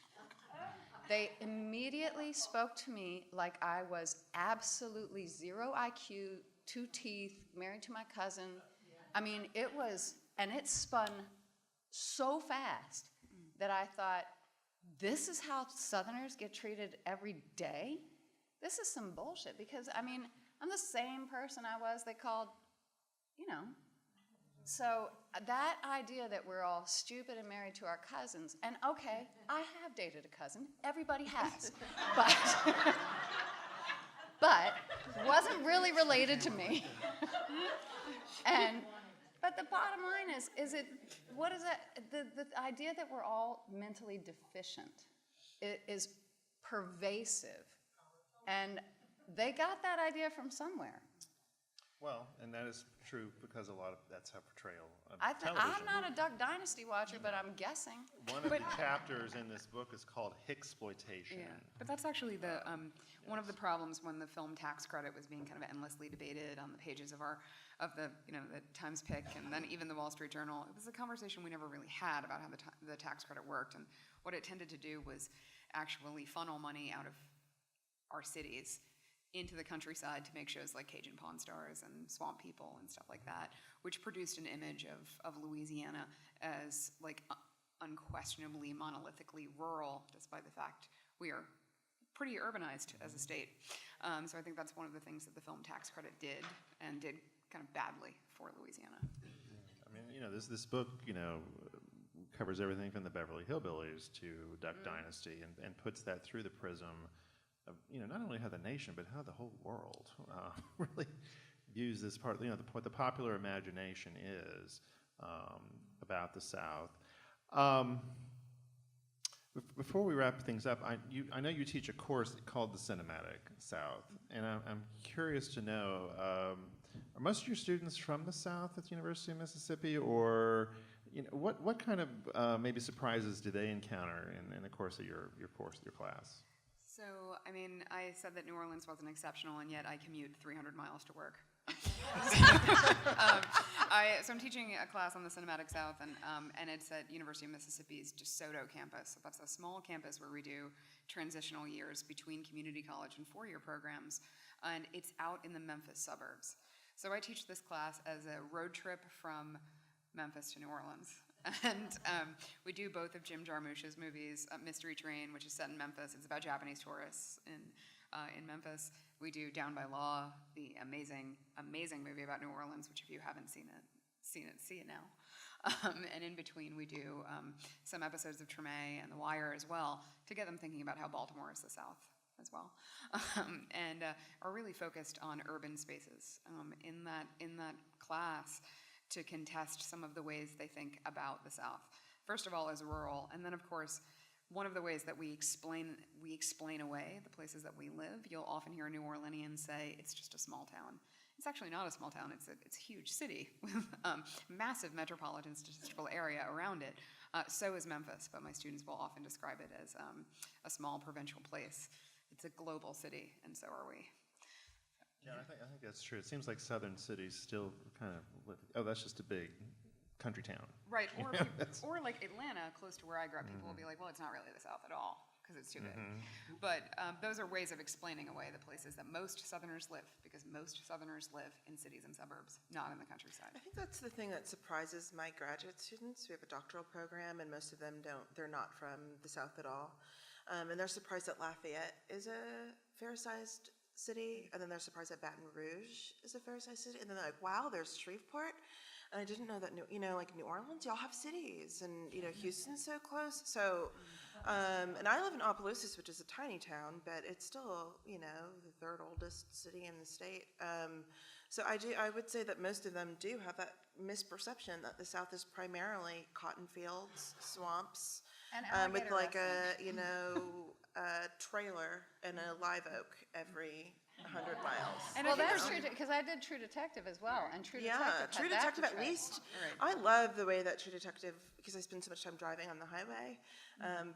They immediately spoke to me like I was absolutely 0 IQ, 2 teeth, married to my cousin. I mean, it spun so fast that I thought, this is how Southerners get treated every day? This is some bullshit, because, I mean, I'm the same person I was they called, So that idea that we're all stupid and married to our cousins, and okay, I have dated a cousin. Everybody has. But wasn't really related to me. But the bottom line is what is that? The idea that we're all mentally deficient is pervasive. And they got that idea from somewhere. Well, and that is true because a lot of that's how portrayal of I'm television. not a Duck Dynasty watcher, but I'm guessing. One of the chapters in this book is called Hicksploitation. Yeah, but that's actually the one of the problems when the film tax credit was being kind of endlessly debated on the pages of the Times Pick and then even the Wall Street Journal. It was a conversation we never really had about how the tax credit worked, and what it tended to do was actually funnel money out of our cities into the countryside to make shows like Cajun Pawn Stars and Swamp People and stuff like that, which produced an image of Louisiana as like unquestionably monolithically rural, despite the fact we are pretty urbanized as a state. So I think that's one of the things that the film tax credit did, and did kind of badly for Louisiana. I mean, this book, covers everything from the Beverly Hillbillies to Duck Dynasty, and puts that through the prism of, not only how the nation, but how the whole world really views this part, what the popular imagination is about the South. Before we wrap things up, I know you teach a course called the Cinematic South, and I'm curious to know, are most of your students from the South at the University of Mississippi, or what kind of maybe surprises do they encounter in the course of your class? So, I mean, I said that New Orleans wasn't exceptional, and yet I commute 300 miles to work. So I'm teaching a class on the Cinematic South, and it's at University of Mississippi's DeSoto campus. So that's a small campus where we do transitional years between community college and four-year programs, and it's out in the Memphis suburbs. So I teach this class as a road trip from Memphis to New Orleans. And we do both of Jim Jarmusch's movies, Mystery Train, which is set in Memphis. It's about Japanese tourists in Memphis. We do Down by Law, the amazing movie about New Orleans, which if you haven't seen it, see it now. And in between, we do some episodes of Treme and The Wire as well, to get them thinking about how Baltimore is the South as well, and are really focused on urban spaces in that class, to contest some of the ways they think about the South. First of all, as rural, and then of course, one of the ways that we explain away the places that we live. You'll often hear a New Orleanian say, "It's just a small town." It's actually not a small town. It's a huge city with massive metropolitan statistical area around it. So is Memphis, but my students will often describe it as a small provincial place. It's a global city, and so are we. Yeah, I think that's true. It seems like southern cities still kind of that's just a big country town. Right, or like Atlanta, close to where I grew up, people will be like, well, it's not really the South at all, because it's too big. But those are ways of explaining away the places that most Southerners live, because most Southerners live in cities and suburbs, not in the countryside. I think that's the thing that surprises my graduate students. We have a doctoral program, and most of them they're not from the South at all. And they're surprised that Lafayette is a fair-sized city, and then they're surprised that Baton Rouge is a fair-sized city, and then they're like, wow, there's Shreveport. And I didn't know that, like New Orleans, y'all have cities, and, Houston's so close. So, and I live in Opelousas, which is a tiny town, but it's still, the third oldest city in the state. So I would say that most of them do have that misperception that the South is primarily cotton fields, swamps, And with alligator like wrestling. a trailer and a live oak every 100 miles. And Well, I think that's there's- true, because I did True Detective as well, and True Yeah, Detective True had that Detective at portrayed. least. Right. I love the way that True Detective, because I spend so much time driving on the highway,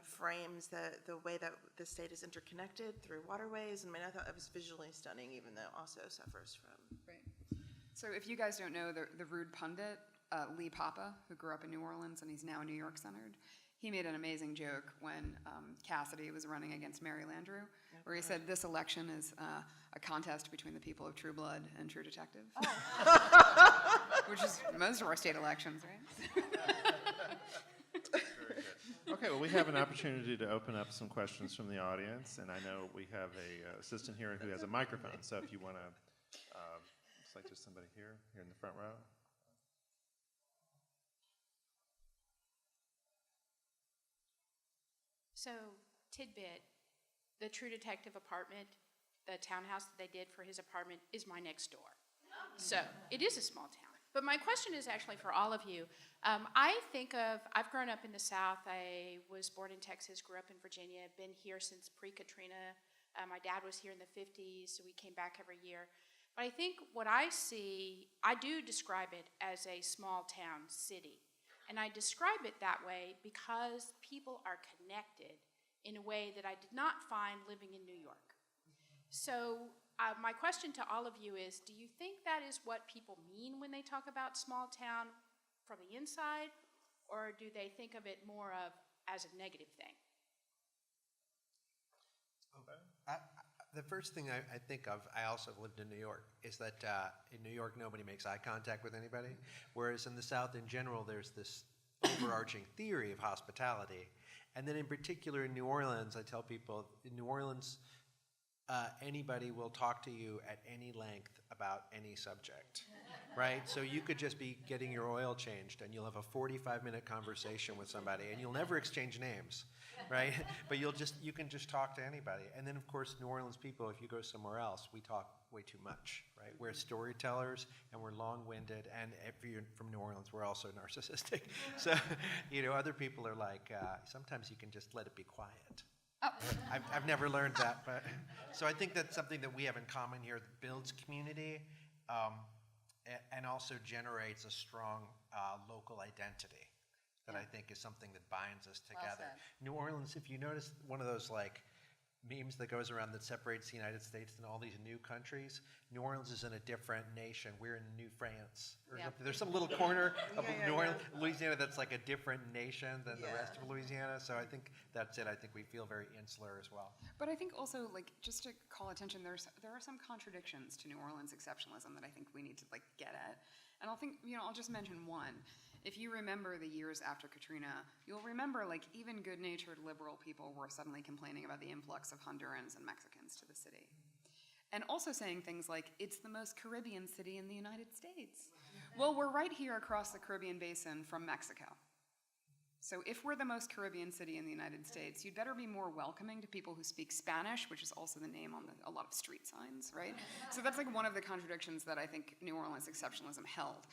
frames the way that the state is interconnected through waterways. And I thought it was visually stunning, even though it also suffers from. Right. So if you guys don't know, the rude pundit, Lee Papa, who grew up in New Orleans and he's now New York centered, he made an amazing joke when Cassidy was running against Mary Landrieu, where he said this election is a contest between the people of True Blood and True Detective, which is most of our state elections, right? Okay, well, we have an opportunity to open up some questions from the audience, and I know we have a assistant here who has a microphone, so if you want to, looks like there's somebody here in the front row. So, tidbit, the True Detective apartment, the townhouse that they did for his apartment is my next door. So, it is a small town. But my question is actually for all of you. I've grown up in the South. I was born in Texas, grew up in Virginia, been here since pre-Katrina. My dad was here in the 50s, so we came back every year. But I think what I see, I do describe it as a small town city. And I describe it that way because people are connected in a way that I did not find living in New York. So my question to all of you is, do you think that is what people mean when they talk about small town from the inside, or do they think of it more of as a negative thing? The first thing I think of, I also lived in New York, is that in New York nobody makes eye contact with anybody, whereas in the South in general there's this overarching theory of hospitality. And then in particular in New Orleans, I tell people, in New Orleans, anybody will talk to you at any length about any subject, right? So you could just be getting your oil changed and you'll have a 45-minute conversation with somebody and you'll never exchange names, right? But you can just talk to anybody. And then of course, New Orleans people, if you go somewhere else, we talk way too much, right? We're storytellers and we're long-winded, and if you're from New Orleans, we're also narcissistic. So, other people are like, sometimes you can just let it be quiet. Oh. I've never learned that, but so I think that's something that we have in common here that builds community and also generates a strong local identity that I think is something that binds us together. said. New Orleans, if you notice one of those like memes that goes around that separates the United States and all these new countries, New Orleans is in a different nation. We're in New France or Yeah. something. There's some little corner of Yeah, New yeah. Orleans, Louisiana that's like a different nation than the Yeah. rest of Louisiana. So I think that's it. I think we feel very insular as well. But I think also, like, just to call attention, there are some contradictions to New Orleans exceptionalism that I think we need to, like, get at. And I'll just mention one. If you remember the years after Katrina, you'll remember, like, even good-natured liberal people were suddenly complaining about the influx of Hondurans and Mexicans to the city. And also saying things like, it's the most Caribbean city in the United States. Well, we're right here across the Caribbean basin from Mexico. So if we're the most Caribbean city in the United States, you'd better be more welcoming to people who speak Spanish, which is also the name on a lot of street signs, right? So that's like one of the contradictions that I think New Orleans exceptionalism held.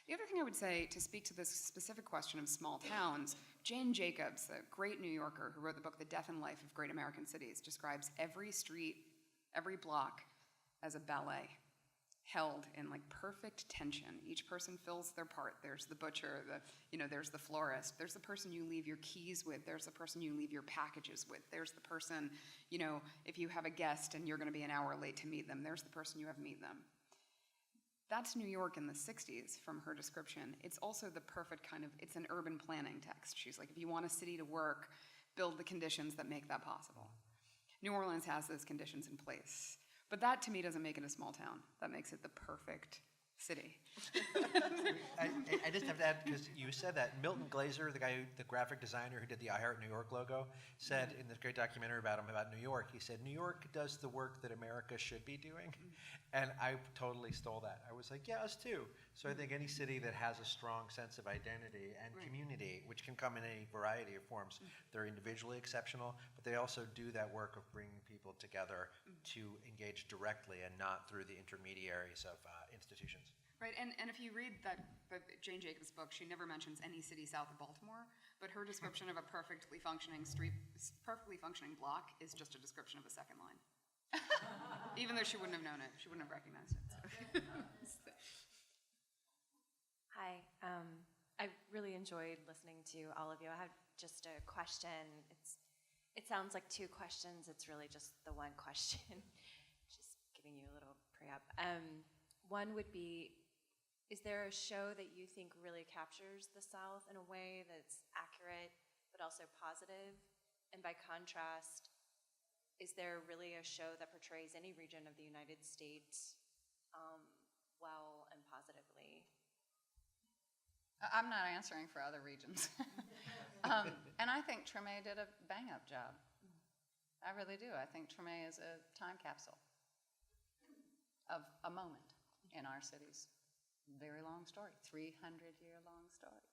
The other thing I would say, to speak to this specific question of small towns, Jane Jacobs, the great New Yorker who wrote the book The Death and Life of Great American Cities, describes every street, every block as a ballet, held in like perfect tension. Each person fills their part. There's the butcher, there's the florist, there's the person you leave your keys with, there's the person you leave your packages with, there's the person, if you have a guest and you're gonna be an hour late to meet them, there's the person you have meet them. That's New York in the 60s from her description. It's also the perfect it's an urban planning text. She's like, if you want a city to work, build the conditions that make that possible. New Orleans has those conditions in place. But that, to me, doesn't make it a small town. That makes it the perfect city. I just have to add, because you said that, Milton Glaser, the graphic designer who did the I Heart New York logo, said in this great documentary about him about New York, he said, New York does the work that America should be doing. And I totally stole that. I was like, yeah, us too. So I think any city that has a strong sense of identity and community, which can come in any variety of forms, they're individually exceptional, but they also do that work of bringing people together to engage directly and not through the intermediaries of institutions. Right, and if you read Jane Jacobs' book, she never mentions any city south of Baltimore, but her description of a perfectly functioning block is just a description of a second line. Even though she wouldn't have known it, she wouldn't have recognized it. So. Hi, I really enjoyed listening to all of you. I have just a question. It sounds like two questions. It's really just the one question. Just giving you a little pre-up. One would be, is there a show that you think really captures the South in a way that's accurate but also positive? And by contrast, is there really a show that portrays any region of the United States well and positively? I'm not answering for other regions. And I think Treme did a bang-up job. I really do. I think Treme is a time capsule of a moment in our city's very long story, 300-year-long story.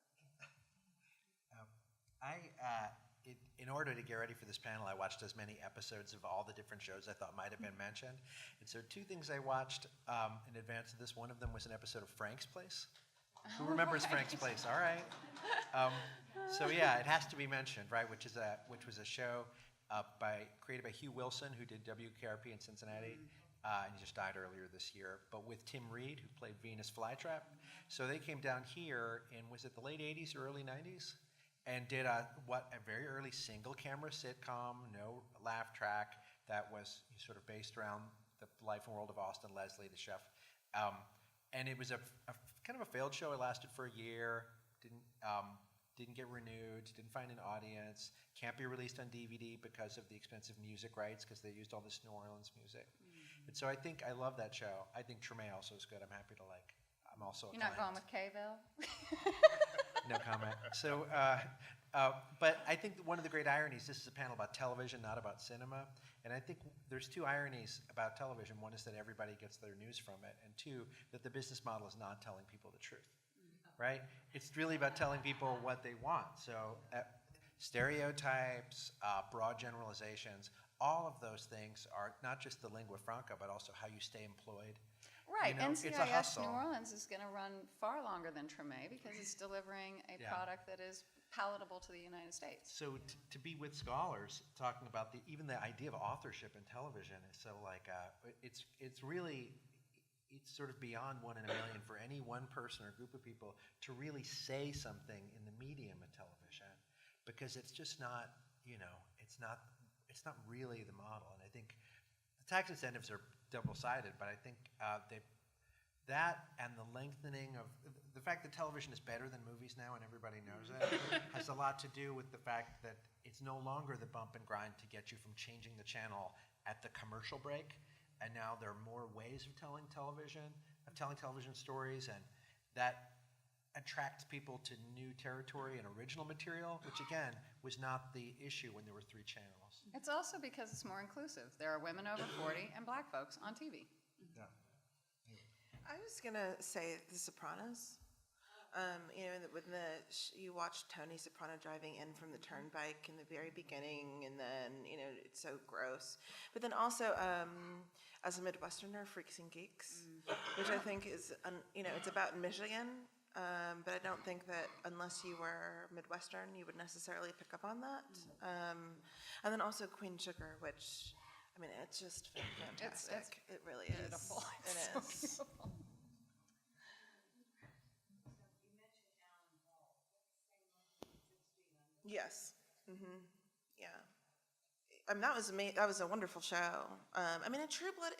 In order to get ready for this panel, I watched as many episodes of all the different shows I thought might have been mentioned. And so two things I watched in advance of this. One of them was an episode of Frank's Place. Who remembers Frank's Place? All right. So yeah, it has to be mentioned, right? Which was a show created by Hugh Wilson, who did WKRP in Cincinnati. And he just died earlier this year, but with Tim Reed, who played Venus Flytrap. So they came down here in, was it the late 80s or early 90s? And did a very early single camera sitcom, no laugh track, that was sort of based around the life and world of Austin Leslie, the chef. And it was a kind of a failed show. It lasted for a year, didn't get renewed, didn't find an audience, can't be released on DVD because of the expensive music rights, because they used all this New Orleans music. And so I love that show. I think Treme also is good. I'm happy to I'm also You're not going with K-Ville? No comment. So, but I think one of the great ironies, this is a panel about television, not about cinema. And I think there's two ironies about television. One is that everybody gets their news from it. And two, that the business model is not telling people the truth, right? It's really about telling people what they want. So stereotypes, broad generalizations, all of those things are not just the lingua franca, but also how you stay employed. Right, It's a NCIS hustle. New Orleans is going to run far longer than Treme because it's delivering a product that is palatable to the United States. So to be with scholars talking about even the idea of authorship in television is so it's sort of beyond 1 in a million for any one person or group of people to really say something in the medium of television, because it's just not, it's not really the model. And I think the tax incentives are double-sided, but I think that and the lengthening of the fact that television is better than movies now, and everybody knows it, has a lot to do with the fact that it's no longer the bump and grind to get you from changing the channel at the commercial break, and now there are more ways of telling television stories, and that attracts people to new territory and original material, which again was not the issue when there were 3 channels. It's also because it's more inclusive. There are women over 40 and black folks on TV. Yeah. I was gonna say The Sopranos. When you watch Tony Soprano driving in from the turnpike in the very beginning, and then it's so gross. But then also, as a Midwesterner, Freaks and Geeks, which I think is it's about Michigan. But I don't think that unless you were Midwestern, you would necessarily pick up on that. And then also Queen Sugar, which, it's just fantastic. It really beautiful. Is. It It's is. so beautiful. Yes. Mm-hmm. Yeah. That was a wonderful show. And True Blood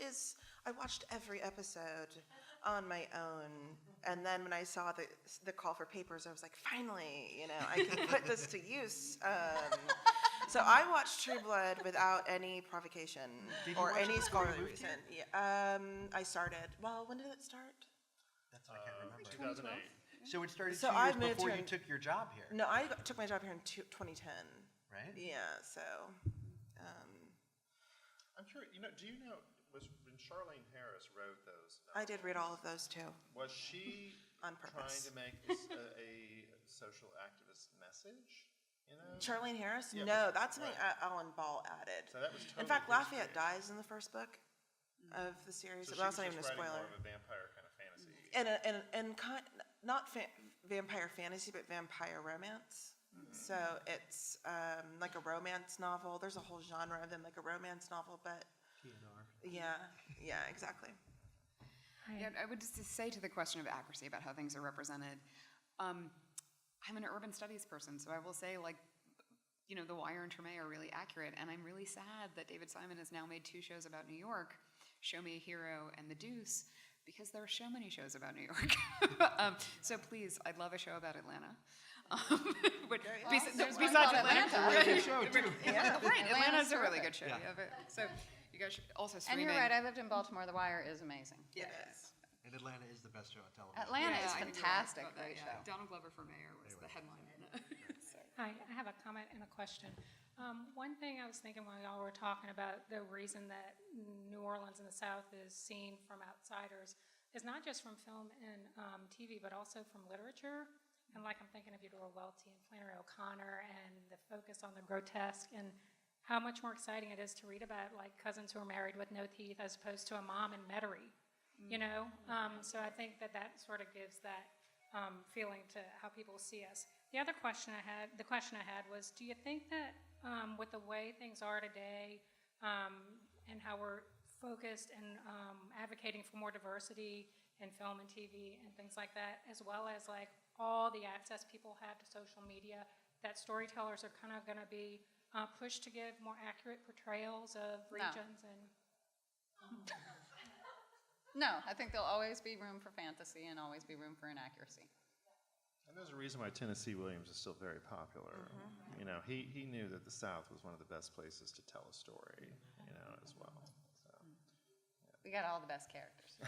I watched every episode on my own, and then when I saw the call for papers, I was like, finally, I can put this to use. So I watched True Blood without any provocation or any scholarly reason. Yeah, I started. Well, when did it start? That's what I can't remember. 2008. So it started So 2 I years moved before here you in- took your job here, No, I took my job here in 2010. right? Yeah, so, I'm curious, do you know, was when Charlene Harris wrote those I did read all of those too, was she on trying purpose. to make this a social activist message? Charlene Harris? Yeah, No, but- that's something right. Alan Ball added. So that was In totally fact, his Lafayette creation. dies in the first book of the series. So Well, that's she not was even a just writing spoiler. more of a vampire kind of fantasy. Not vampire fantasy, but vampire romance. So it's like a romance novel. There's a whole genre of them, like a romance novel, but yeah, exactly. Yeah, I would just say to the question of accuracy about how things are represented, I'm an urban studies person, so I will say, like, The Wire and Treme are really accurate, and I'm really sad that David Simon has now made 2 shows about New York, Show Me a Hero and The Deuce, because there are so many shows about New York. So please, I'd love a show about Atlanta. But there's one besides called Atlanta, Atlanta. Yeah. right? Atlanta's a really terrific. good show. Yeah. Yeah, so you guys should also And stream you're it. right, I lived in Baltimore. The Wire is amazing. It is. And Atlanta is the best show on television. Atlanta Yeah, is I think you're right fantastic. about that, Great yeah. show. Donald Glover for mayor was the headline. So. Hi, I have a comment and a question. One thing I was thinking while y'all were talking about the reason that New Orleans and the South is seen from outsiders is not just from film and TV, but also from literature. And like I'm thinking of Eudora Welty and Flannery O'Connor and the focus on the grotesque and how much more exciting it is to read about like cousins who are married with no teeth as opposed to a mom in Metairie, So I think that sort of gives that feeling to how people see us. The question I had was, do you think that with the way things are today and how we're focused and advocating for more diversity in film and TV and things like that, as well as like all the access people have to social media, that storytellers are kind of going to be pushed to give more accurate portrayals of regions and... No, I think there'll always be room for fantasy and always be room for inaccuracy. And there's a reason why Tennessee Williams is still very popular. He knew that the South was one of the best places to tell a story, as well. So, We got all the best characters.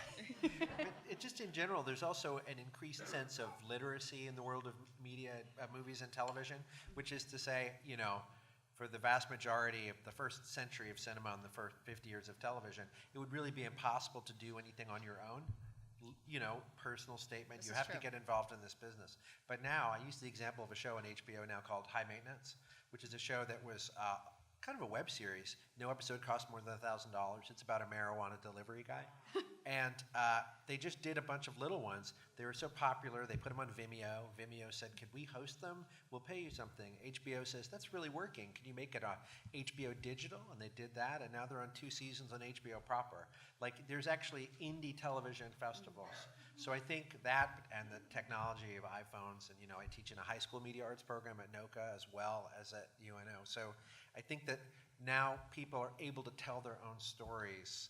But just in general, there's also an increased sense of literacy in the world of media, movies and television, which is to say, for the vast majority of the first century of cinema and the first 50 years of television, it would really be impossible to do anything on your own. Personal statement, This you is have to true. get involved in this business. But now, I use the example of a show on HBO now called High Maintenance, which is a show that was kind of a web series. No episode cost more than $1,000. It's about a marijuana delivery guy. And they just did a bunch of little ones. They were so popular, they put them on Vimeo. Vimeo said, could we host them? We'll pay you something. HBO says, that's really working. Can you make it on HBO Digital? And they did that, and now they're on 2 seasons on HBO proper. Like, there's actually indie television festivals. So I think that and the technology of iPhones, and I teach in a high school media arts program at NOCA as well as at UNO. So I think that now people are able to tell their own stories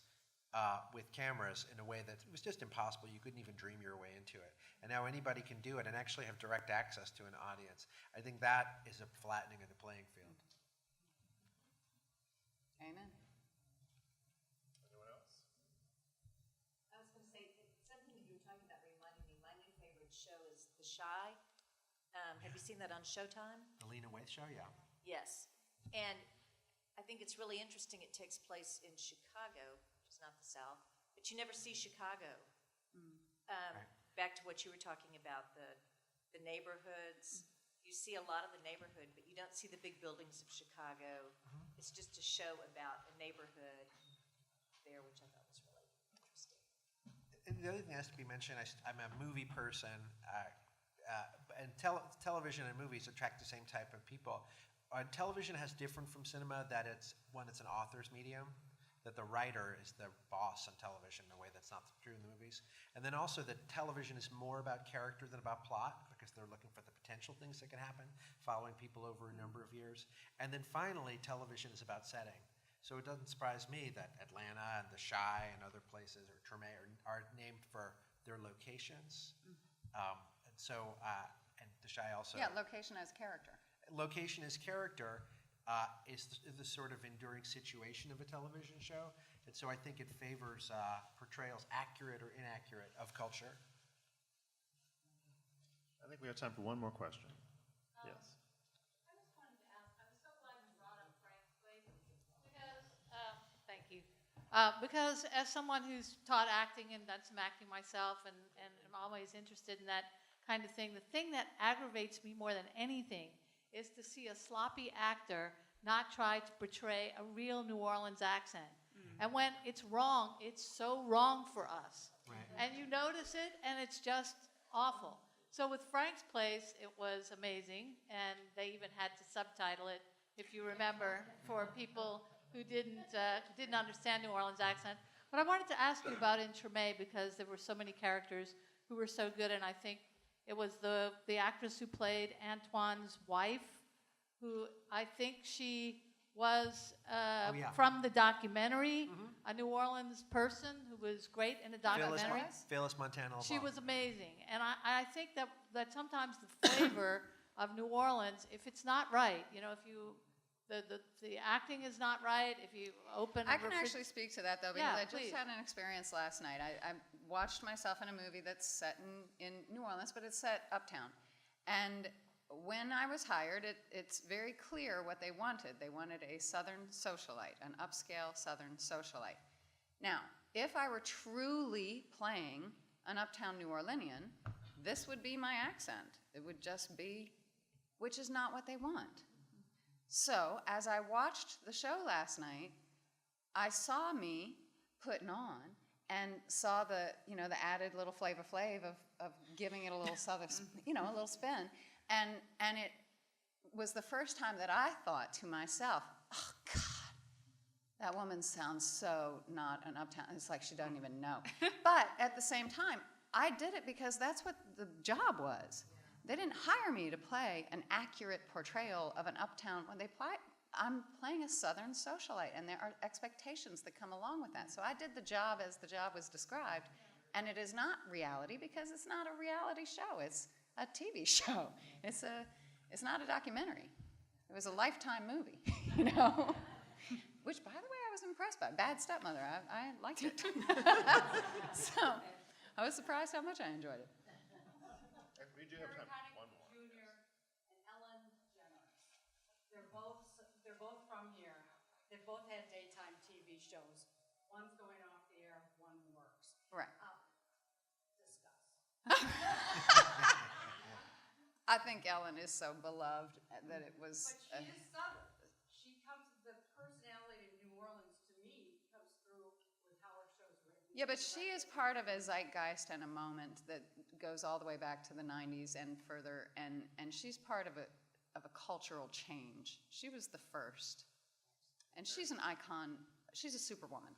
with cameras in a way that was just impossible. You couldn't even dream your way into it. And now anybody can do it and actually have direct access to an audience. I think that is a flattening of the playing field. Amen. anyone else? I was going to say, something that you were talking about reminded me, my new favorite show is The Chi. Have you seen that on Showtime? The Lena Waithe show, yeah. Yes. And I think it's really interesting. It takes place in Chicago, which is not the South, but you never see Chicago. Right. Back to what you were talking about, the neighborhoods. You see a lot of the neighborhood, but you don't see the big buildings of Chicago. It's just a show about a neighborhood there, which I thought was really interesting. And the other thing that has to be mentioned, I'm a movie person, and television and movies attract the same type of people. Television has different from cinema that it's an author's medium, that the writer is the boss on television in a way that's not true in the movies. And then also that television is more about character than about plot, because they're looking for the potential things that can happen, following people over a number of years. And then finally, television is about setting. So it doesn't surprise me that Atlanta and the Chi and other places, or Treme, are named for their locations. And the Chi also... Yeah, location as character. Location as character is the sort of enduring situation of a television show. And so I think it favors portrayals, accurate or inaccurate, of culture. think we have time for one more question. Yes. I just wanted to ask, I'm so glad you brought up Frank's Place because, thank you. Because as someone who's taught acting and done some acting myself and I'm always interested in that kind of thing, the thing that aggravates me more than anything is to see a sloppy actor not try to portray a real New Orleans accent. And when it's wrong, it's so wrong for us. Right. And you notice it, and it's just awful. So with Frank's Place, it was amazing, and they even had to subtitle it, if you remember, for people who didn't understand New Orleans accent. But I wanted to ask you about in Treme because there were so many characters who were so good, and I think it was the actress who played Antoine's wife, who I think she was from the documentary, a New Orleans person who was great in the documentary. Phyllis Montana. She was amazing. And I think that sometimes the flavor of New Orleans, if it's not right, you know, if you, the acting is not right, if you open I can actually speak to that, though, because Yeah, I just please. had an experience last night. I watched myself in a movie that's set in New Orleans, but it's set uptown. And when I was hired, it's very clear what they wanted. They wanted a Southern socialite, an upscale Southern socialite. Now, if I were truly playing an uptown New Orleanian, this would be my accent. It would just be, which is not what they want. So, as I watched the show last night, I saw me putting on and saw the added little Flavor Flav of giving it a little Southern, a little spin. And it was the first time that I thought to myself, oh, God, that woman sounds so not an uptown. It's like she doesn't even know. But at the same time, I did it because that's what the job was. They didn't hire me to play an accurate portrayal of an uptown. I'm playing a Southern socialite, and there are expectations that come along with that. So I did the job as the job was described, and it is not reality because it's not a reality show. It's a TV show. It's not a documentary. It was a Lifetime movie, Which, by the way, I was impressed by. Bad Stepmother. I liked it. So I was surprised how much I enjoyed it. We do have time for one more. Jr. and Ellen DeGeneres. They're both from here. They've both had daytime TV shows. One's going off the air, one works. Right. Discuss. I think Ellen is so beloved that it was. But she is Southern. The personality of New Orleans, to me, comes through with how her show's written. Yeah, but she is part of a zeitgeist and a moment that goes all the way back to the 90s and further, and she's part of a cultural change. She was the first. And she's an icon. She's a superwoman.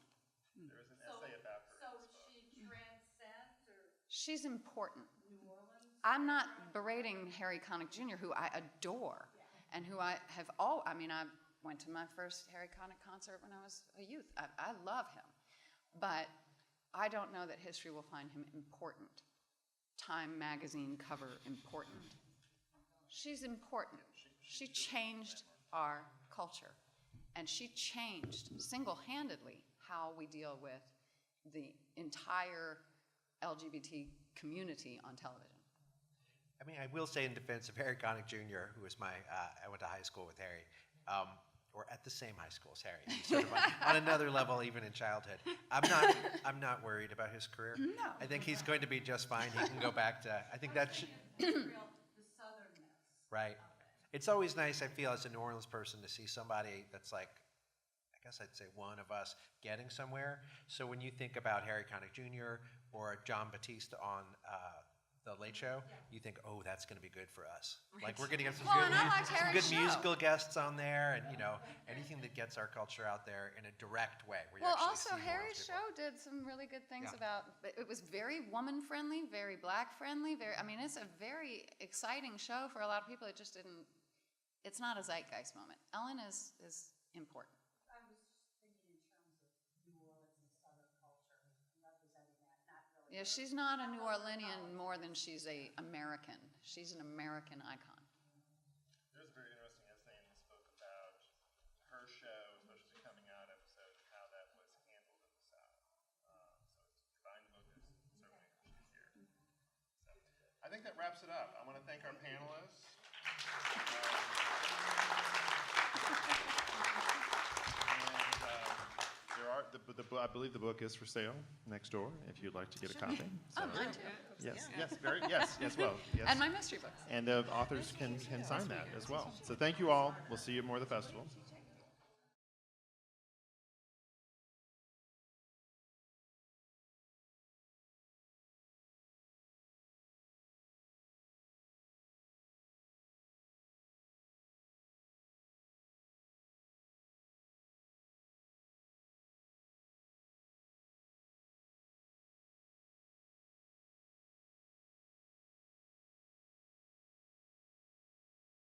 There is an essay about her. So she transcends or She's important. New Orleans? I'm not berating Harry Connick Jr., who I adore, and who I went to my first Harry Connick concert when I was a youth. I love him. But I don't know that history will find him important. Time magazine cover important. She's important. She changed our culture. And she changed single-handedly how we deal with the entire LGBT community on television. I mean, I will say in defense of Harry Connick Jr., who was I went to high school with Harry, or at the same high school as Harry, sort of on another level, even in childhood. I'm not worried about his career. No. I think he's going to be just fine. He can go back to, I think that should, The Southernness. right. It's always nice, I feel, as a New Orleans person, to see somebody that's like, I guess I'd say one of us getting somewhere. So when you think about Harry Connick Jr. or John Batiste on The Late Show, you think, oh, that's going to be good for us. Like, we're going to get some Well, and I liked Harry's show. musical guests on there, and, anything that gets our culture out there in a direct way. Where you Well, actually also, see New Harry's Orleans show people. did some really good things Yeah. it was very woman-friendly, very black-friendly, it's a very exciting show for a lot of people. It's not a zeitgeist moment. Ellen is important. I was thinking in terms of New Orleans and Southern culture, and representing that, not really. Yeah, she's not a New Orleanian more than she's a American. She's an American icon. There's a very interesting essay in this book about her show, especially the coming out episode, and how that was handled in the South. So it's buying the book is certainly interesting here. So I think that wraps it up. I want to thank our panelists. I believe the book is for sale next door if you'd like to get a copy. Oh, So- mine too. Yes, yes, well, yes. And my mystery books. And the authors can sign that as well. So thank you all. We'll see you at more of the festival.